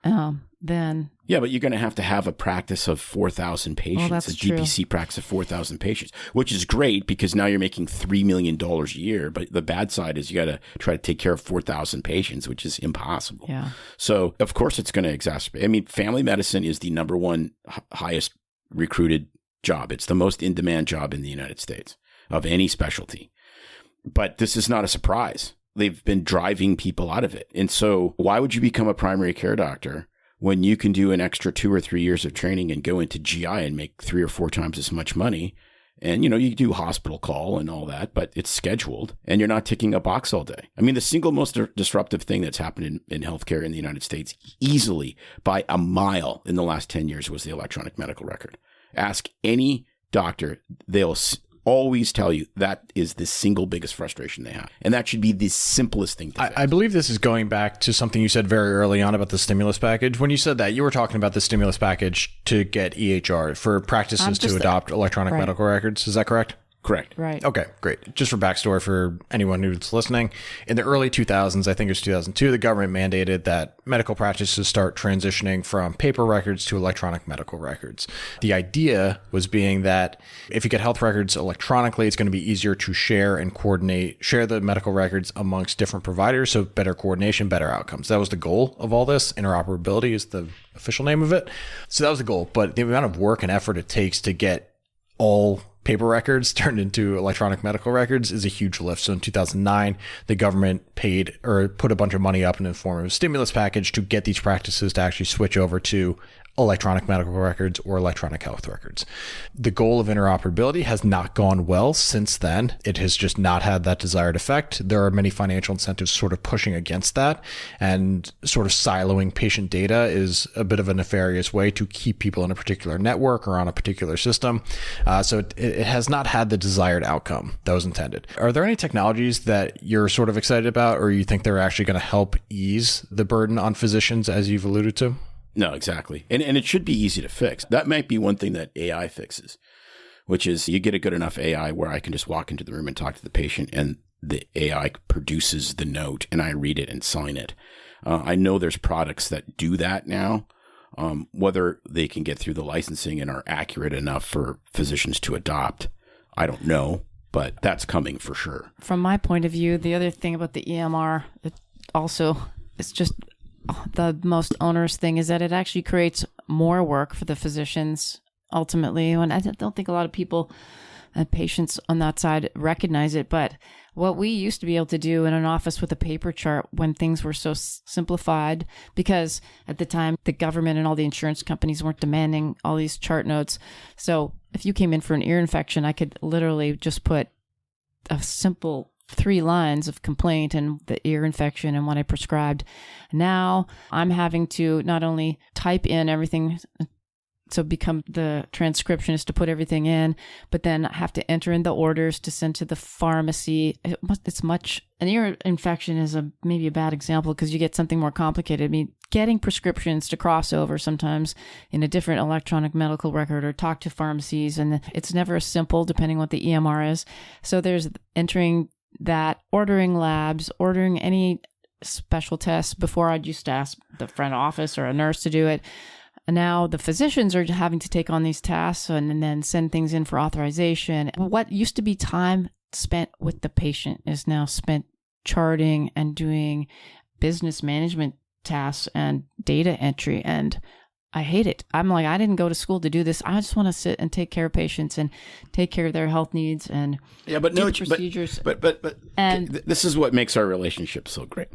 then... Yeah, but you're going to have a practice of 4,000 patients, that's a DPC practice of 4,000 patients, which is great because now you're making $3 million a year. But the bad side is you got to try to take care of 4,000 patients, which is impossible. Yeah. So, of course, it's going to exacerbate. I mean, family medicine is the number one highest recruited job. It's the most in-demand job in the United States of any specialty. But this is not a surprise. They've been driving people out of it. And so why would you become a primary care doctor when you can do an extra 2 or 3 years of training and go into GI and make 3 or 4 times as much money? And, you know, you do hospital call and all that, but it's scheduled and you're not ticking a box all day. I mean, the single most disruptive thing that's happened in healthcare in the United States, easily by a mile in the last 10 years, was the electronic medical record. Ask any doctor, they'll always tell you that is the single biggest frustration they have. And that should be the simplest thing to fix. I believe this is going back to something you said very early on about the stimulus package. When you said that, you were talking about the stimulus package to get EHR for practices to adopt electronic medical records. Is that correct? Correct. Right. Okay, great. Just for backstory for anyone who's listening, in the early 2000s, I think it was 2002, the government mandated that medical practices start transitioning from paper records to electronic medical records. The idea was being that if you get health records electronically, it's going to be easier to share and share the medical records amongst different providers, so better coordination, better outcomes. That was the goal of all this. Interoperability is the official name of it. So that was the goal. But the amount of work and effort it takes to get all paper records turned into electronic medical records is a huge lift. So in 2009, the government paid or put a bunch of money up in the form of a stimulus package to get these practices to actually switch over to electronic medical records or electronic health records. The goal of interoperability has not gone well since then. It has just not had that desired effect. There are many financial incentives sort of pushing against that, and sort of siloing patient data is a bit of a nefarious way to keep people in a particular network or on a particular system. So it has not had the desired outcome that was intended. Are there any technologies that you're sort of excited about, or you think they're actually going to help ease the burden on physicians, as you've alluded to? No, exactly. And it should be easy to fix. That might be one thing that AI fixes, which is you get a good enough AI where I can just walk into the room and talk to the patient and the AI produces the note and I read it and sign it. I know there's products that do that now. Whether they can get through the licensing and are accurate enough for physicians to adopt, I don't know, but that's coming for sure. From my point of view, the other thing about the EMR, it's just the most onerous thing is that it actually creates more work for the physicians ultimately. And I don't think a lot of people and patients on that side recognize it. But what we used to be able to do in an office with a paper chart when things were so simplified, because at the time the government and all the insurance companies weren't demanding all these chart notes. So if you came in for an ear infection, I could literally just put a simple 3 lines of complaint and the ear infection and what I prescribed. Now I'm having to not only type in everything, so become the transcriptionist to put everything in, but then I have to enter in the orders to send to the pharmacy. An ear infection is maybe a bad example because you get something more complicated. I mean, getting prescriptions to cross over sometimes in a different electronic medical record or talk to pharmacies, and it's never as simple depending what the EMR is. So there's entering that, ordering labs, ordering any special tests. Before I'd used to ask the front office or a nurse to do it. And now the physicians are having to take on these tasks and then send things in for authorization. What used to be time spent with the patient is now spent charting and doing business management tasks and data entry. And I hate it. I'm like, I didn't go to school to do this. I just want to sit and take care of patients and take care of their health needs and procedures. But this is what makes our relationship so great.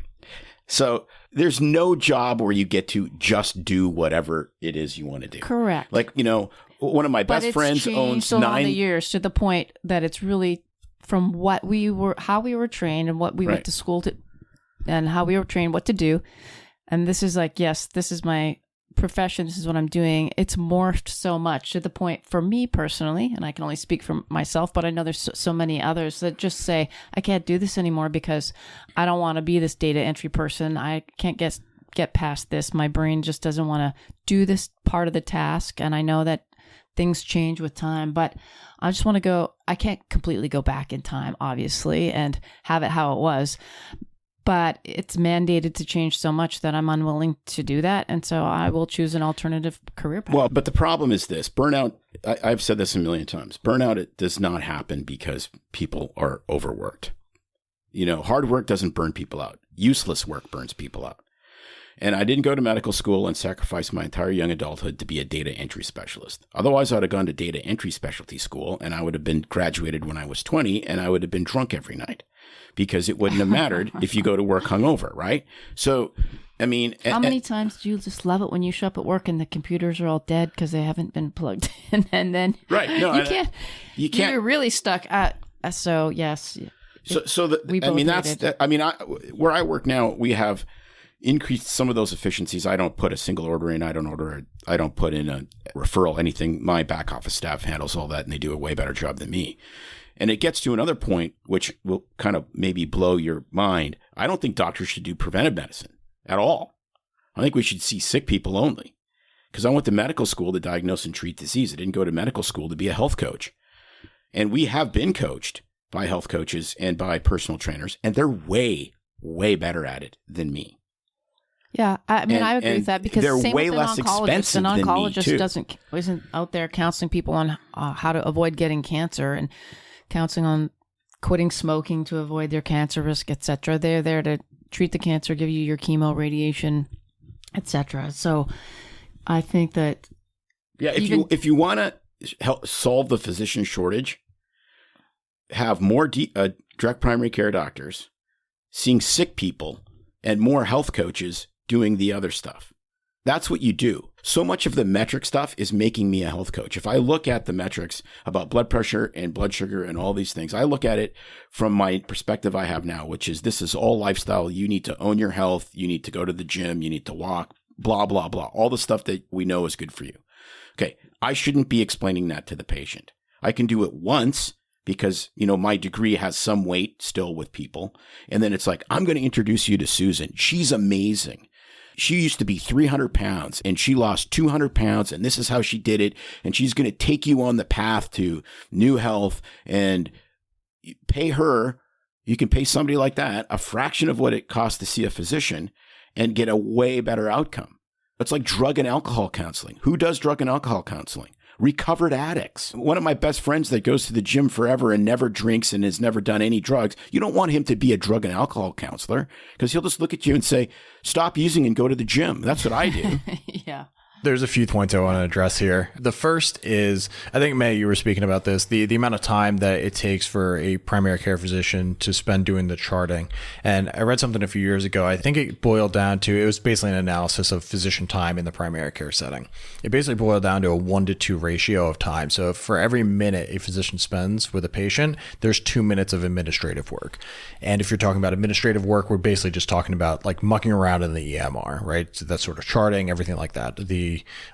So there's no job where you get to just do whatever it is you want to do. Correct. Like, one of my best friends owns 9 years to the point that it's really from how we were trained and what we went to school to, and how we were trained what to do. And this is like, yes, this is my profession. This is what I'm doing. It's morphed so much to the point for me personally, and I can only speak for myself, but I know there's so many others that just say, I can't do this anymore because I don't want to be this data entry person. I can't get past this. My brain just doesn't want to do this part of the task. And I know that things change with time, but I just want to I can't completely go back in time, obviously, and have it how it was. But it's mandated to change so much that I'm unwilling to do that. And so I will choose an alternative career path. Well, but the problem is this. Burnout, I've said this a million times. Burnout, it does not happen because people are overworked. Hard work doesn't burn people out. Useless work burns people out. And I didn't go to medical school and sacrifice my entire young adulthood to be a data entry specialist. Otherwise, I'd have gone to data entry specialty school and I would have been graduated when I was 20 and I would have been drunk every night because it wouldn't have mattered if you go to work hungover, right? So, I mean... How many times do you just love it when you show up at work and the computers are all dead because they haven't been plugged in and then... Right. No, you can't... You're really stuck at... So, yes. Where I work now, we have... increased some of those efficiencies. I don't put a single order in. I don't put in a referral, anything. My back office staff handles all that and they do a way better job than me. And it gets to another point, which will kind of maybe blow your mind. I don't think doctors should do preventive medicine at all. I think we should see sick people only because I went to medical school to diagnose and treat disease. I didn't go to medical school to be a health coach. And we have been coached by health coaches and by personal trainers, and they're way, way better at it than me. Yeah, I agree with that because they're same way with less expensive an than me oncologist isn't out there counseling people on how to avoid getting cancer and counseling on quitting smoking to avoid their cancer risk, etc. They're there to treat the cancer, give you your chemo, radiation, etc. So I think that if you want to help solve the physician shortage, have more direct primary care doctors seeing sick people and more health coaches doing the other stuff. That's what you do. So much of the metric stuff is making me a health coach. If I look at the metrics about blood pressure and blood sugar and all these things, I look at it from my perspective I have now, which is this is all lifestyle. You need to own your health. You need to go to the gym. You need to walk, blah, blah, blah. All the stuff that we know is good for you. Okay. I shouldn't be explaining that to the patient. I can do it once because, my degree has some weight still with people. And then it's like, I'm going to introduce you to Susan. She's amazing. She used to be 300 pounds and she lost 200 pounds, and this is how she did it. And she's going to take you on the path to new health, and pay her. You can pay somebody like that a fraction of what it costs to see a physician and get a way better outcome. It's like drug and alcohol counseling. Who does drug and alcohol counseling? Recovered addicts. One of my best friends that goes to the gym forever and never drinks and has never done any drugs, you don't want him to be a drug and alcohol counselor, because he'll just look at you and say, stop using and go to the gym. That's what I do. Yeah. There's a few points I want to address here. The first is, I think, May, you were speaking about this, the amount of time that it takes for a primary care physician to spend doing the charting. And I read something a few years ago. I think it boiled down to, it was basically an analysis of physician time in the primary care setting. It basically boiled down to a 1-to-2 ratio of time. So for every minute a physician spends with a patient, there's 2 minutes of administrative work. And if you're talking about administrative work, we're basically just talking about like mucking around in the EMR, right? So that's sort of charting, everything like that.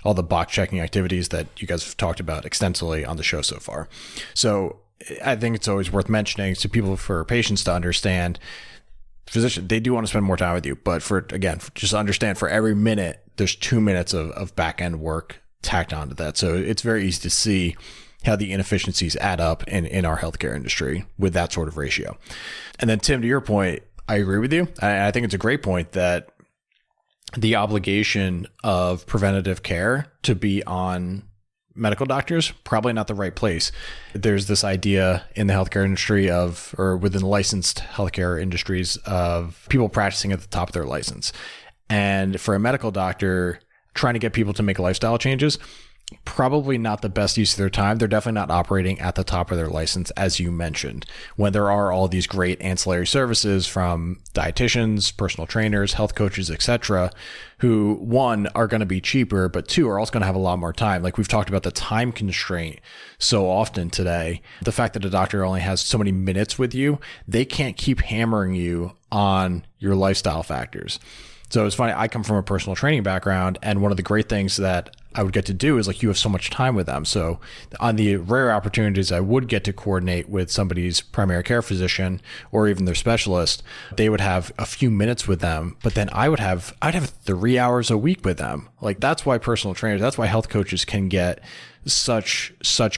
All the box checking activities that you guys have talked about extensively on the show so far. So I think it's always worth mentioning to people, for patients to understand, physician, they do want to spend more time with you, but just understand, for every minute, there's 2 minutes of back end work tacked onto that. So it's very easy to see how the inefficiencies add up in our healthcare industry with that sort of ratio. And then Tim, to your point, I agree with you. I think it's a great point that the obligation of preventative care to be on medical doctors, probably not the right place. There's this idea in the healthcare industry or within licensed healthcare industries, of people practicing at the top of their license. And for a medical doctor, trying to get people to make lifestyle changes, probably not the best use of their time. They're definitely not operating at the top of their license, as you mentioned, when there are all these great ancillary services from dietitians, personal trainers, health coaches, etc., who, one, are going to be cheaper, but two, are also going to have a lot more time. Like we've talked about the time constraint so often today. The fact that a doctor only has so many minutes with you, they can't keep hammering you on your lifestyle factors. So it's funny, I come from a personal training background, and one of the great things that I would get to do is, like, you have so much time with them. So on the rare opportunities I would get to coordinate with somebody's primary care physician or even their specialist, they would have a few minutes with them, but then I'd have 3 hours a week with them. Like, that's why personal trainers, that's why health coaches can get such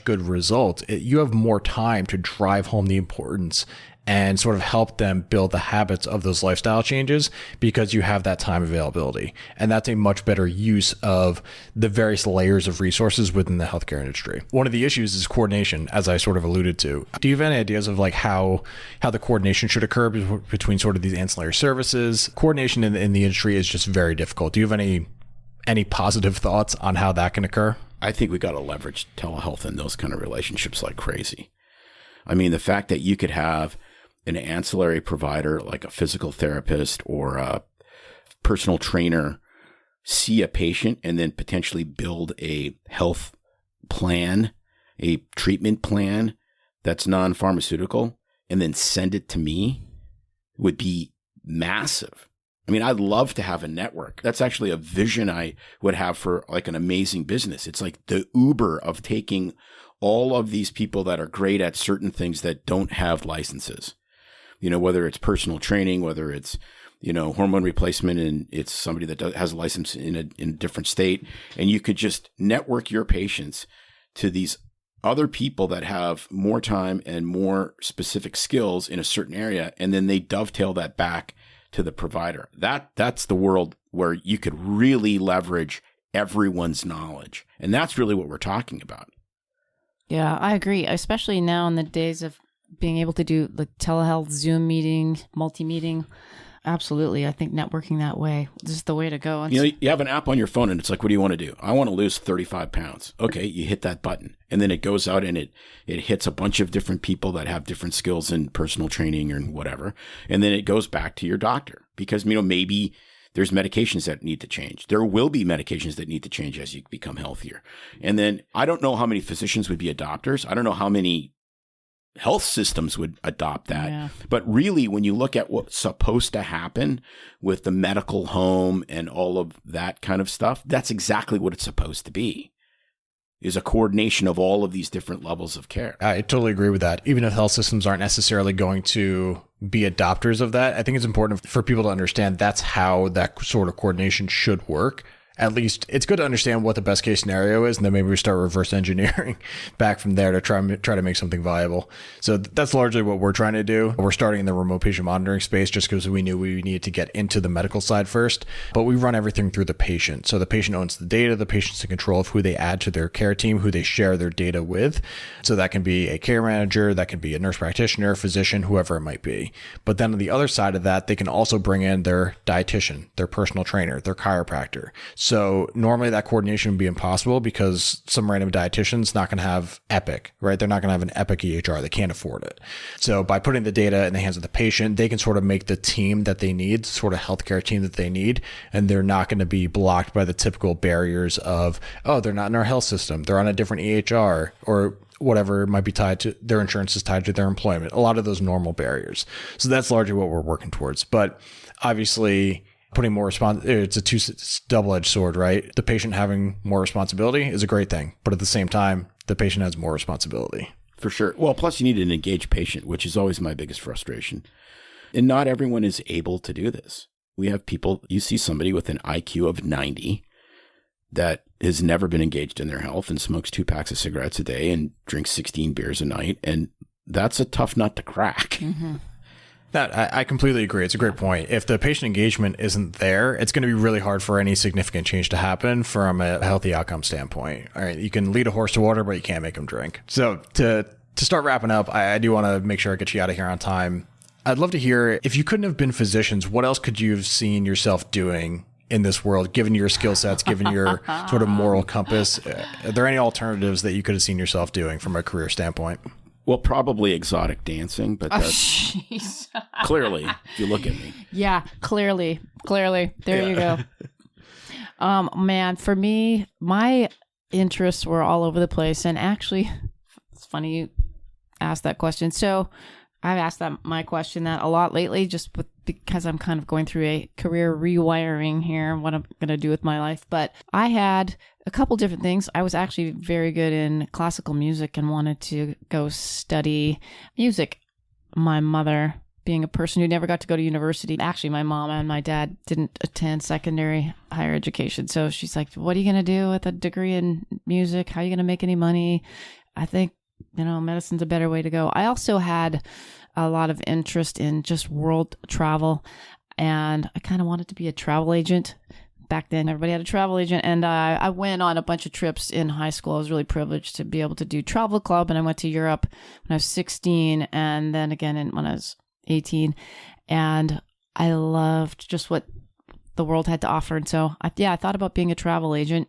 good results. You have more time to drive home the importance and sort of help them build the habits of those lifestyle changes, because you have that time availability. And that's a much better use of the various layers of resources within the healthcare industry. One of the issues is coordination, as I sort of alluded to. Do you have any ideas of like how the coordination should occur between sort of these ancillary services? Coordination in the industry is just very difficult. Do you have any positive thoughts on how that can occur? I think we got to leverage telehealth in those kind of relationships like crazy. I mean, the fact that you could have an ancillary provider like a physical therapist or a personal trainer see a patient and then potentially build a health plan, a treatment plan that's non-pharmaceutical, and then send it to me would be massive. I mean, I'd love to have a network. That's actually a vision I would have for like an amazing business. It's like the Uber of taking all of these people that are great at certain things that don't have licenses. You know, whether it's personal training, whether it's, you know, hormone replacement, and it's somebody that has a license in a different state, and you could just network your patients to these other people that have more time and more specific skills in a certain area, and then they dovetail that back to the provider. That's the world where you could really leverage everyone's knowledge, and that's really what we're talking about. Yeah, I agree, especially now in the days of being able to do like telehealth, Zoom meeting, multi-meeting. Absolutely. I think networking that way is the way to go. You know, you have an app on your phone and it's like, what do you want to do? I want to lose 35 pounds. Okay, you hit that button. And then it goes out and it hits a bunch of different people that have different skills in personal training or whatever. And then it goes back to your doctor because, you know, maybe there's medications that need to change. There will be medications that need to change as you become healthier. And then I don't know how many physicians would be adopters. I don't know how many health systems would adopt that. Yeah. But really, when you look at what's supposed to happen with the medical home and all of that kind of stuff, that's exactly what it's supposed to be. is a coordination of all of these different levels of care. I totally agree with that. Even if health systems aren't necessarily going to be adopters of that, I think it's important for people to understand that's how that sort of coordination should work. At least it's good to understand what the best case scenario is, and then maybe we start reverse engineering back from there to try to make something viable. So that's largely what we're trying to do. We're starting in the remote patient monitoring space just because we knew we needed to get into the medical side first, but we run everything through the patient. So the patient owns the data, the patient's in control of who they add to their care team, who they share their data with. So that can be a care manager, that can be a nurse practitioner, physician, whoever it might be. But then on the other side of that, they can also bring in their dietitian, their personal trainer, their chiropractor. So normally that coordination would be impossible because some random dietitian's not going to have Epic, right? They're not going to have an Epic EHR. They can't afford it. So by putting the data in the hands of the patient, they can sort of make the team that they need, sort of healthcare team that they need. And they're not going to be blocked by the typical barriers of, oh, they're not in our health system. They're on a different EHR or whatever might be tied to their insurance is tied to their employment. A lot of those normal barriers. So that's largely what we're working towards. But obviously, putting more it's a double-edged sword, right? The patient having more responsibility is a great thing, but at the same time, the patient has more responsibility. For sure. Well, plus you need an engaged patient, which is always my biggest frustration. And not everyone is able to do this. We have people, you see somebody with an IQ of 90 that has never been engaged in their health and smokes 2 packs of cigarettes a day and drinks 16 beers a night. And that's a tough nut to crack. Mm-hmm. That I completely agree. It's a great point. If the patient engagement isn't there, it's going to be really hard for any significant change to happen from a healthy outcome standpoint. All right, you can lead a horse to water, but you can't make him drink. So to start wrapping up, I do want to make sure I get you out of here on time. I'd love to hear, if you couldn't have been physicians, what else could you have seen yourself doing in this world, given your skill sets, given your sort of moral compass? Are there any alternatives that you could have seen yourself doing from a career standpoint? Well, probably exotic dancing, but that's clearly, if you look at me. Yeah, clearly. There you go. Man, for me, my interests were all over the place. And actually, it's funny you asked that question. So I've asked my question that a lot lately, just because I'm kind of going through a career rewiring here, what I'm going to do with my life. But I had a couple different things. I was actually very good in classical music and wanted to go study music. My mother, being a person who never got to go to university, actually my mom and my dad didn't attend secondary higher education. So she's like, what are you going to do with a degree in music? How are you going to make any money? I think, medicine's a better way to go. I also had a lot of interest in just world travel, and I kind of wanted to be a travel agent. Back then, everybody had a travel agent, and I went on a bunch of trips in high school. I was really privileged to be able to do travel club, and I went to Europe when I was 16, and then again when I was 18, and I loved just what the world had to offer. And so, I thought about being a travel agent.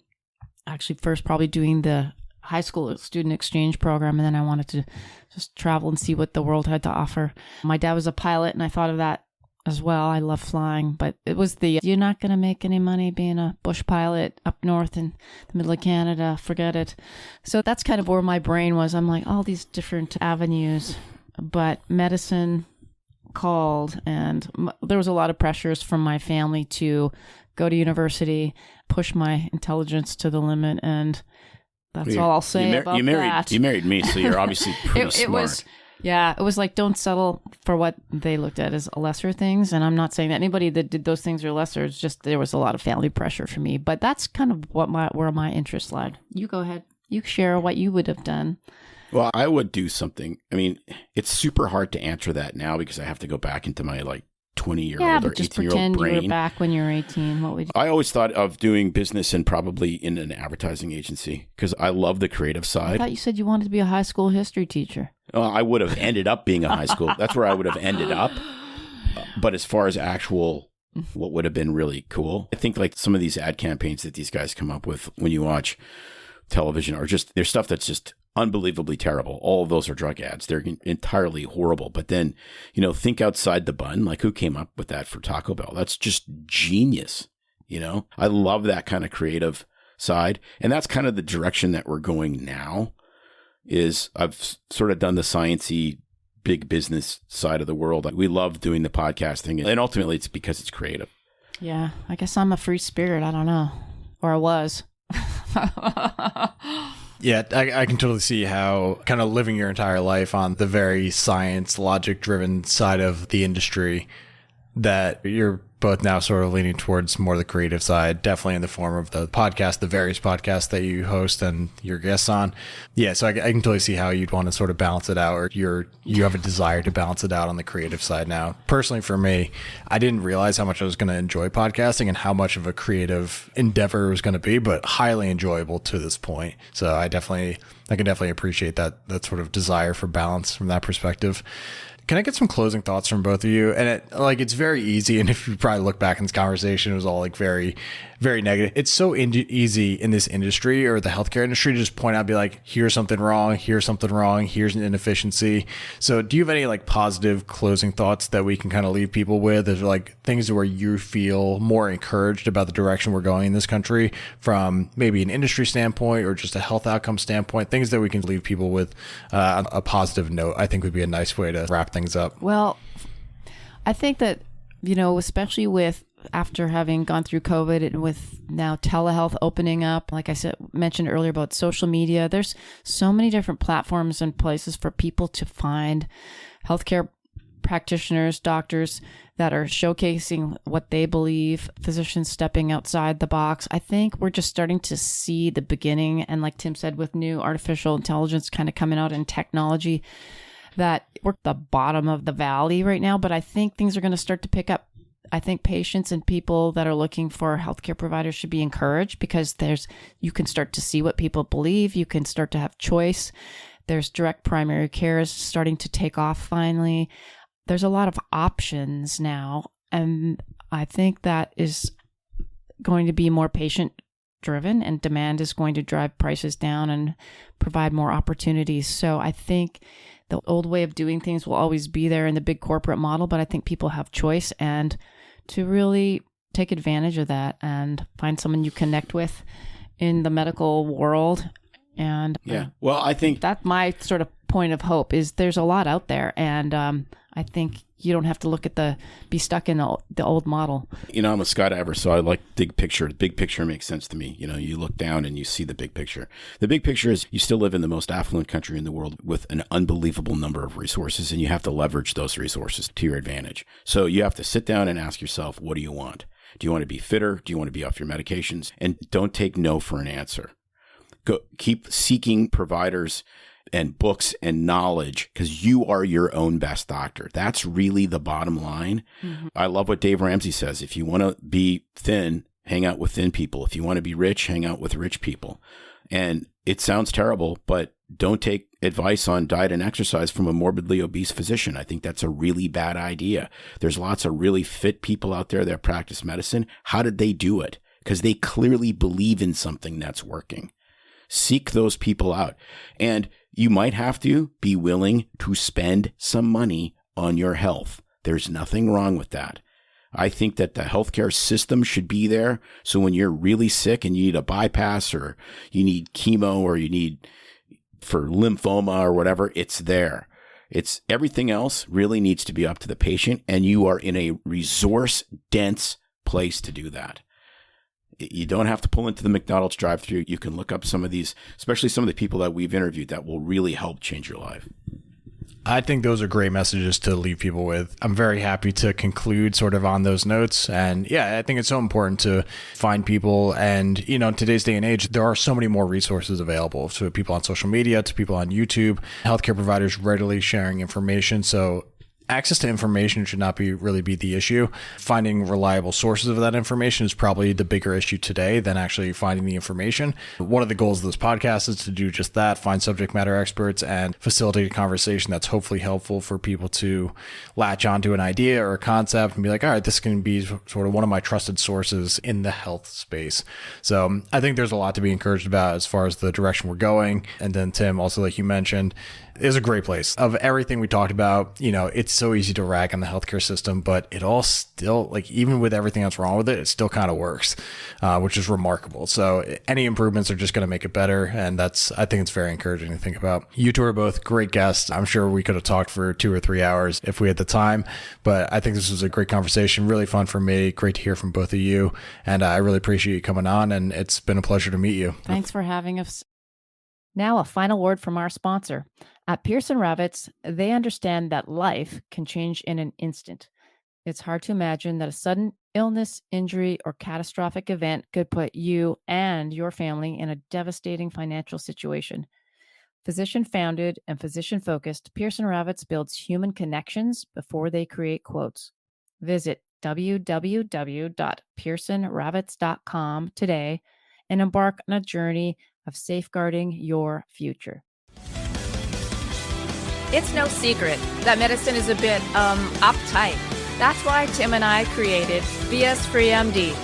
Actually, first probably doing the high school student exchange program, and then I wanted to just travel and see what the world had to offer. My dad was a pilot, and I thought of that as well. I love flying, but it was you're not going to make any money being a bush pilot up north in the middle of Canada. Forget it. So that's kind of where my brain was. I'm like, all these different avenues, but medicine called, and there was a lot of pressures from my family to go to university, push my intelligence to the limit, and that's all I'll say about that. You married me, so you're obviously pretty smart. It was like, don't settle for what they looked at as lesser things. And I'm not saying that anybody that did those things are lesser. It's just there was a lot of family pressure for me. But that's kind of where my interest lied. You go ahead. You share what you would have done. Well, I would do something. I mean, it's super hard to answer that now because I have to go back into my 20-year-old or 18-year-old brain. Yeah, but just pretend you were back when you were 18. What would you do? I always thought of doing business and probably in an advertising agency because I love the creative side. I thought you said you wanted to be a high school history teacher. I would have ended up being a high school. That's where I would have ended up. But as far as what would have been really cool, I think some of these ad campaigns that these guys come up with when you watch television are there's stuff that's just unbelievably terrible. All of those are drug ads. They're entirely horrible. But then, think outside the bun. Who came up with that for Taco Bell? That's just genius. I love that kind of creative side. And that's kind of the direction that we're going now. Is I've sort of done the sciencey big business side of the world. We love doing the podcasting, and ultimately it's because it's creative. Yeah, I guess I'm a free spirit. I don't know, or I was. Yeah, I can totally see how kind of living your entire life on the very science, logic-driven side of the industry, that you're both now sort of leaning towards more the creative side, definitely in the form of the podcast, the various podcasts that you host and your guests on. Yeah, so I can totally see how you'd want to sort of balance it out, or you have a desire to balance it out on the creative side now. Personally, for me, I didn't realize how much I was going to enjoy podcasting and how much of a creative endeavor it was going to be, but highly enjoyable to this point. So I can definitely appreciate that sort of desire for balance from that perspective. Can I get some closing thoughts from both of you? And it's very easy. And if you probably look back in this conversation, it was all like very, very negative. It's so easy in this industry, or the healthcare industry, to just point out, be like, here's something wrong, here's an inefficiency. So do you have any like positive closing thoughts that we can kind of leave people with? Is there like things where you feel more encouraged about the direction we're going in this country from maybe an industry standpoint or just a health outcome standpoint, things that we can leave people with on a positive note, I think would be a nice way to wrap things up. Well, I think that, especially with after having gone through COVID and with now telehealth opening up, like I mentioned earlier about social media, there's so many different platforms and places for people to find healthcare practitioners, doctors that are showcasing what they believe, physicians stepping outside the box. I think we're just starting to see the beginning. And like Tim said, with new artificial intelligence kind of coming out in technology, that we're at the bottom of the valley right now, but I think things are going to start to pick up. I think patients and people that are looking for healthcare providers should be encouraged, because you can start to see what people believe. You can start to have choice. There's direct primary care is starting to take off finally. There's a lot of options now. And I think that is going to be more patient driven, and demand is going to drive prices down and provide more opportunities. So I think the old way of doing things will always be there in the big corporate model, but I think people have choice, and to really take advantage of that and find someone you connect with in the medical world. And well, I think that's my sort of point of hope, is there's a lot out there. And I think you don't have to be stuck in the old model. I'm a skydiver, so I like big picture. The big picture makes sense to me. You look down and you see the big picture. The big picture is you still live in the most affluent country in the world with an unbelievable number of resources, and you have to leverage those resources to your advantage. So you have to sit down and ask yourself, what do you want? Do you want to be fitter? Do you want to be off your medications? And don't take no for an answer. Keep seeking providers and books and knowledge, because you are your own best doctor. That's really the bottom line. Mm-hmm. I love what Dave Ramsey says. If you want to be thin, hang out with thin people. If you want to be rich, hang out with rich people. And it sounds terrible, but don't take advice on diet and exercise from a morbidly obese physician. I think that's a really bad idea. There's lots of really fit people out there that practice medicine. How did they do it? Because they clearly believe in something that's working. Seek those people out. And you might have to be willing to spend some money on your health. There's nothing wrong with that. I think that the healthcare system should be there. So when you're really sick and you need a bypass, or you need chemo, or you need for lymphoma or whatever, it's there. It's everything else really needs to be up to the patient, and you are in a resource dense place to do that. You don't have to pull into the McDonald's drive-thru. You can look up some of these, especially some of the people that we've interviewed, that will really help change your life. I think those are great messages to leave people with. I'm very happy to conclude sort of on those notes. And yeah, I think it's so important to find people. And, in today's day and age, there are so many more resources available to people on social media, to people on YouTube, healthcare providers readily sharing information. So access to information should not really be the issue. Finding reliable sources of that information is probably the bigger issue today than actually finding the information. One of the goals of this podcast is to do just that, find subject matter experts and facilitate a conversation that's hopefully helpful for people to latch onto an idea or a concept and be like, all right, this can be sort of one of my trusted sources in the health space. So I think there's a lot to be encouraged about as far as the direction we're going. And then Tim, also like you mentioned, is a great place. Of everything we talked about, it's so easy to rag on the healthcare system, but it all still, like, even with everything that's wrong with it, it still kind of works, which is remarkable. So any improvements are just going to make it better. And I think it's very encouraging to think about. You two are both great guests. I'm sure we could have talked for 2 or 3 hours if we had the time, but I think this was a great conversation, really fun for me. Great to hear from both of you. And I really appreciate you coming on, and it's been a pleasure to meet you. Thanks for having us. Now, a final word from our sponsor. At Pearson Ravitz, they understand that life can change in an instant. It's hard to imagine that a sudden illness, injury, or catastrophic event could put you and your family in a devastating financial situation. Physician-founded and physician-focused, Pearson Ravitz builds human connections before they create quotes. Visit www.pearsonravitz.com today and embark on a journey of safeguarding your future. It's no secret that medicine is a bit uptight. That's why Tim and I created BS Free MD,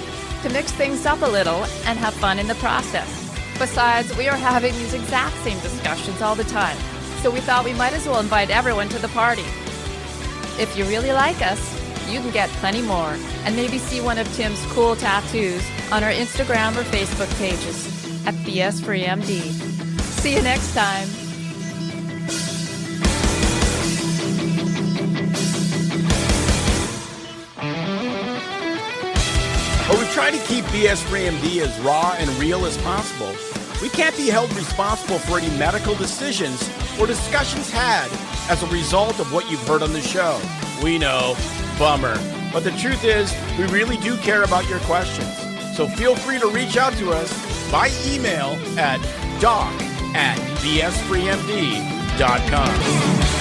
to mix things up a little and have fun in the process. Besides, we are having these exact same discussions all the time, so we thought we might as well invite everyone to the party. If you really like us, you can get plenty more and maybe see one of Tim's cool tattoos on our Instagram or Facebook pages at BS Free MD. See you next time. While we try to keep BS Free MD as raw and real as possible, we can't be held responsible for any medical decisions or discussions had as a result of what you've heard on the show. We know, bummer. But the truth is, we really do care about your questions. So feel free to reach out to us by email at doc@bsfreemd.com.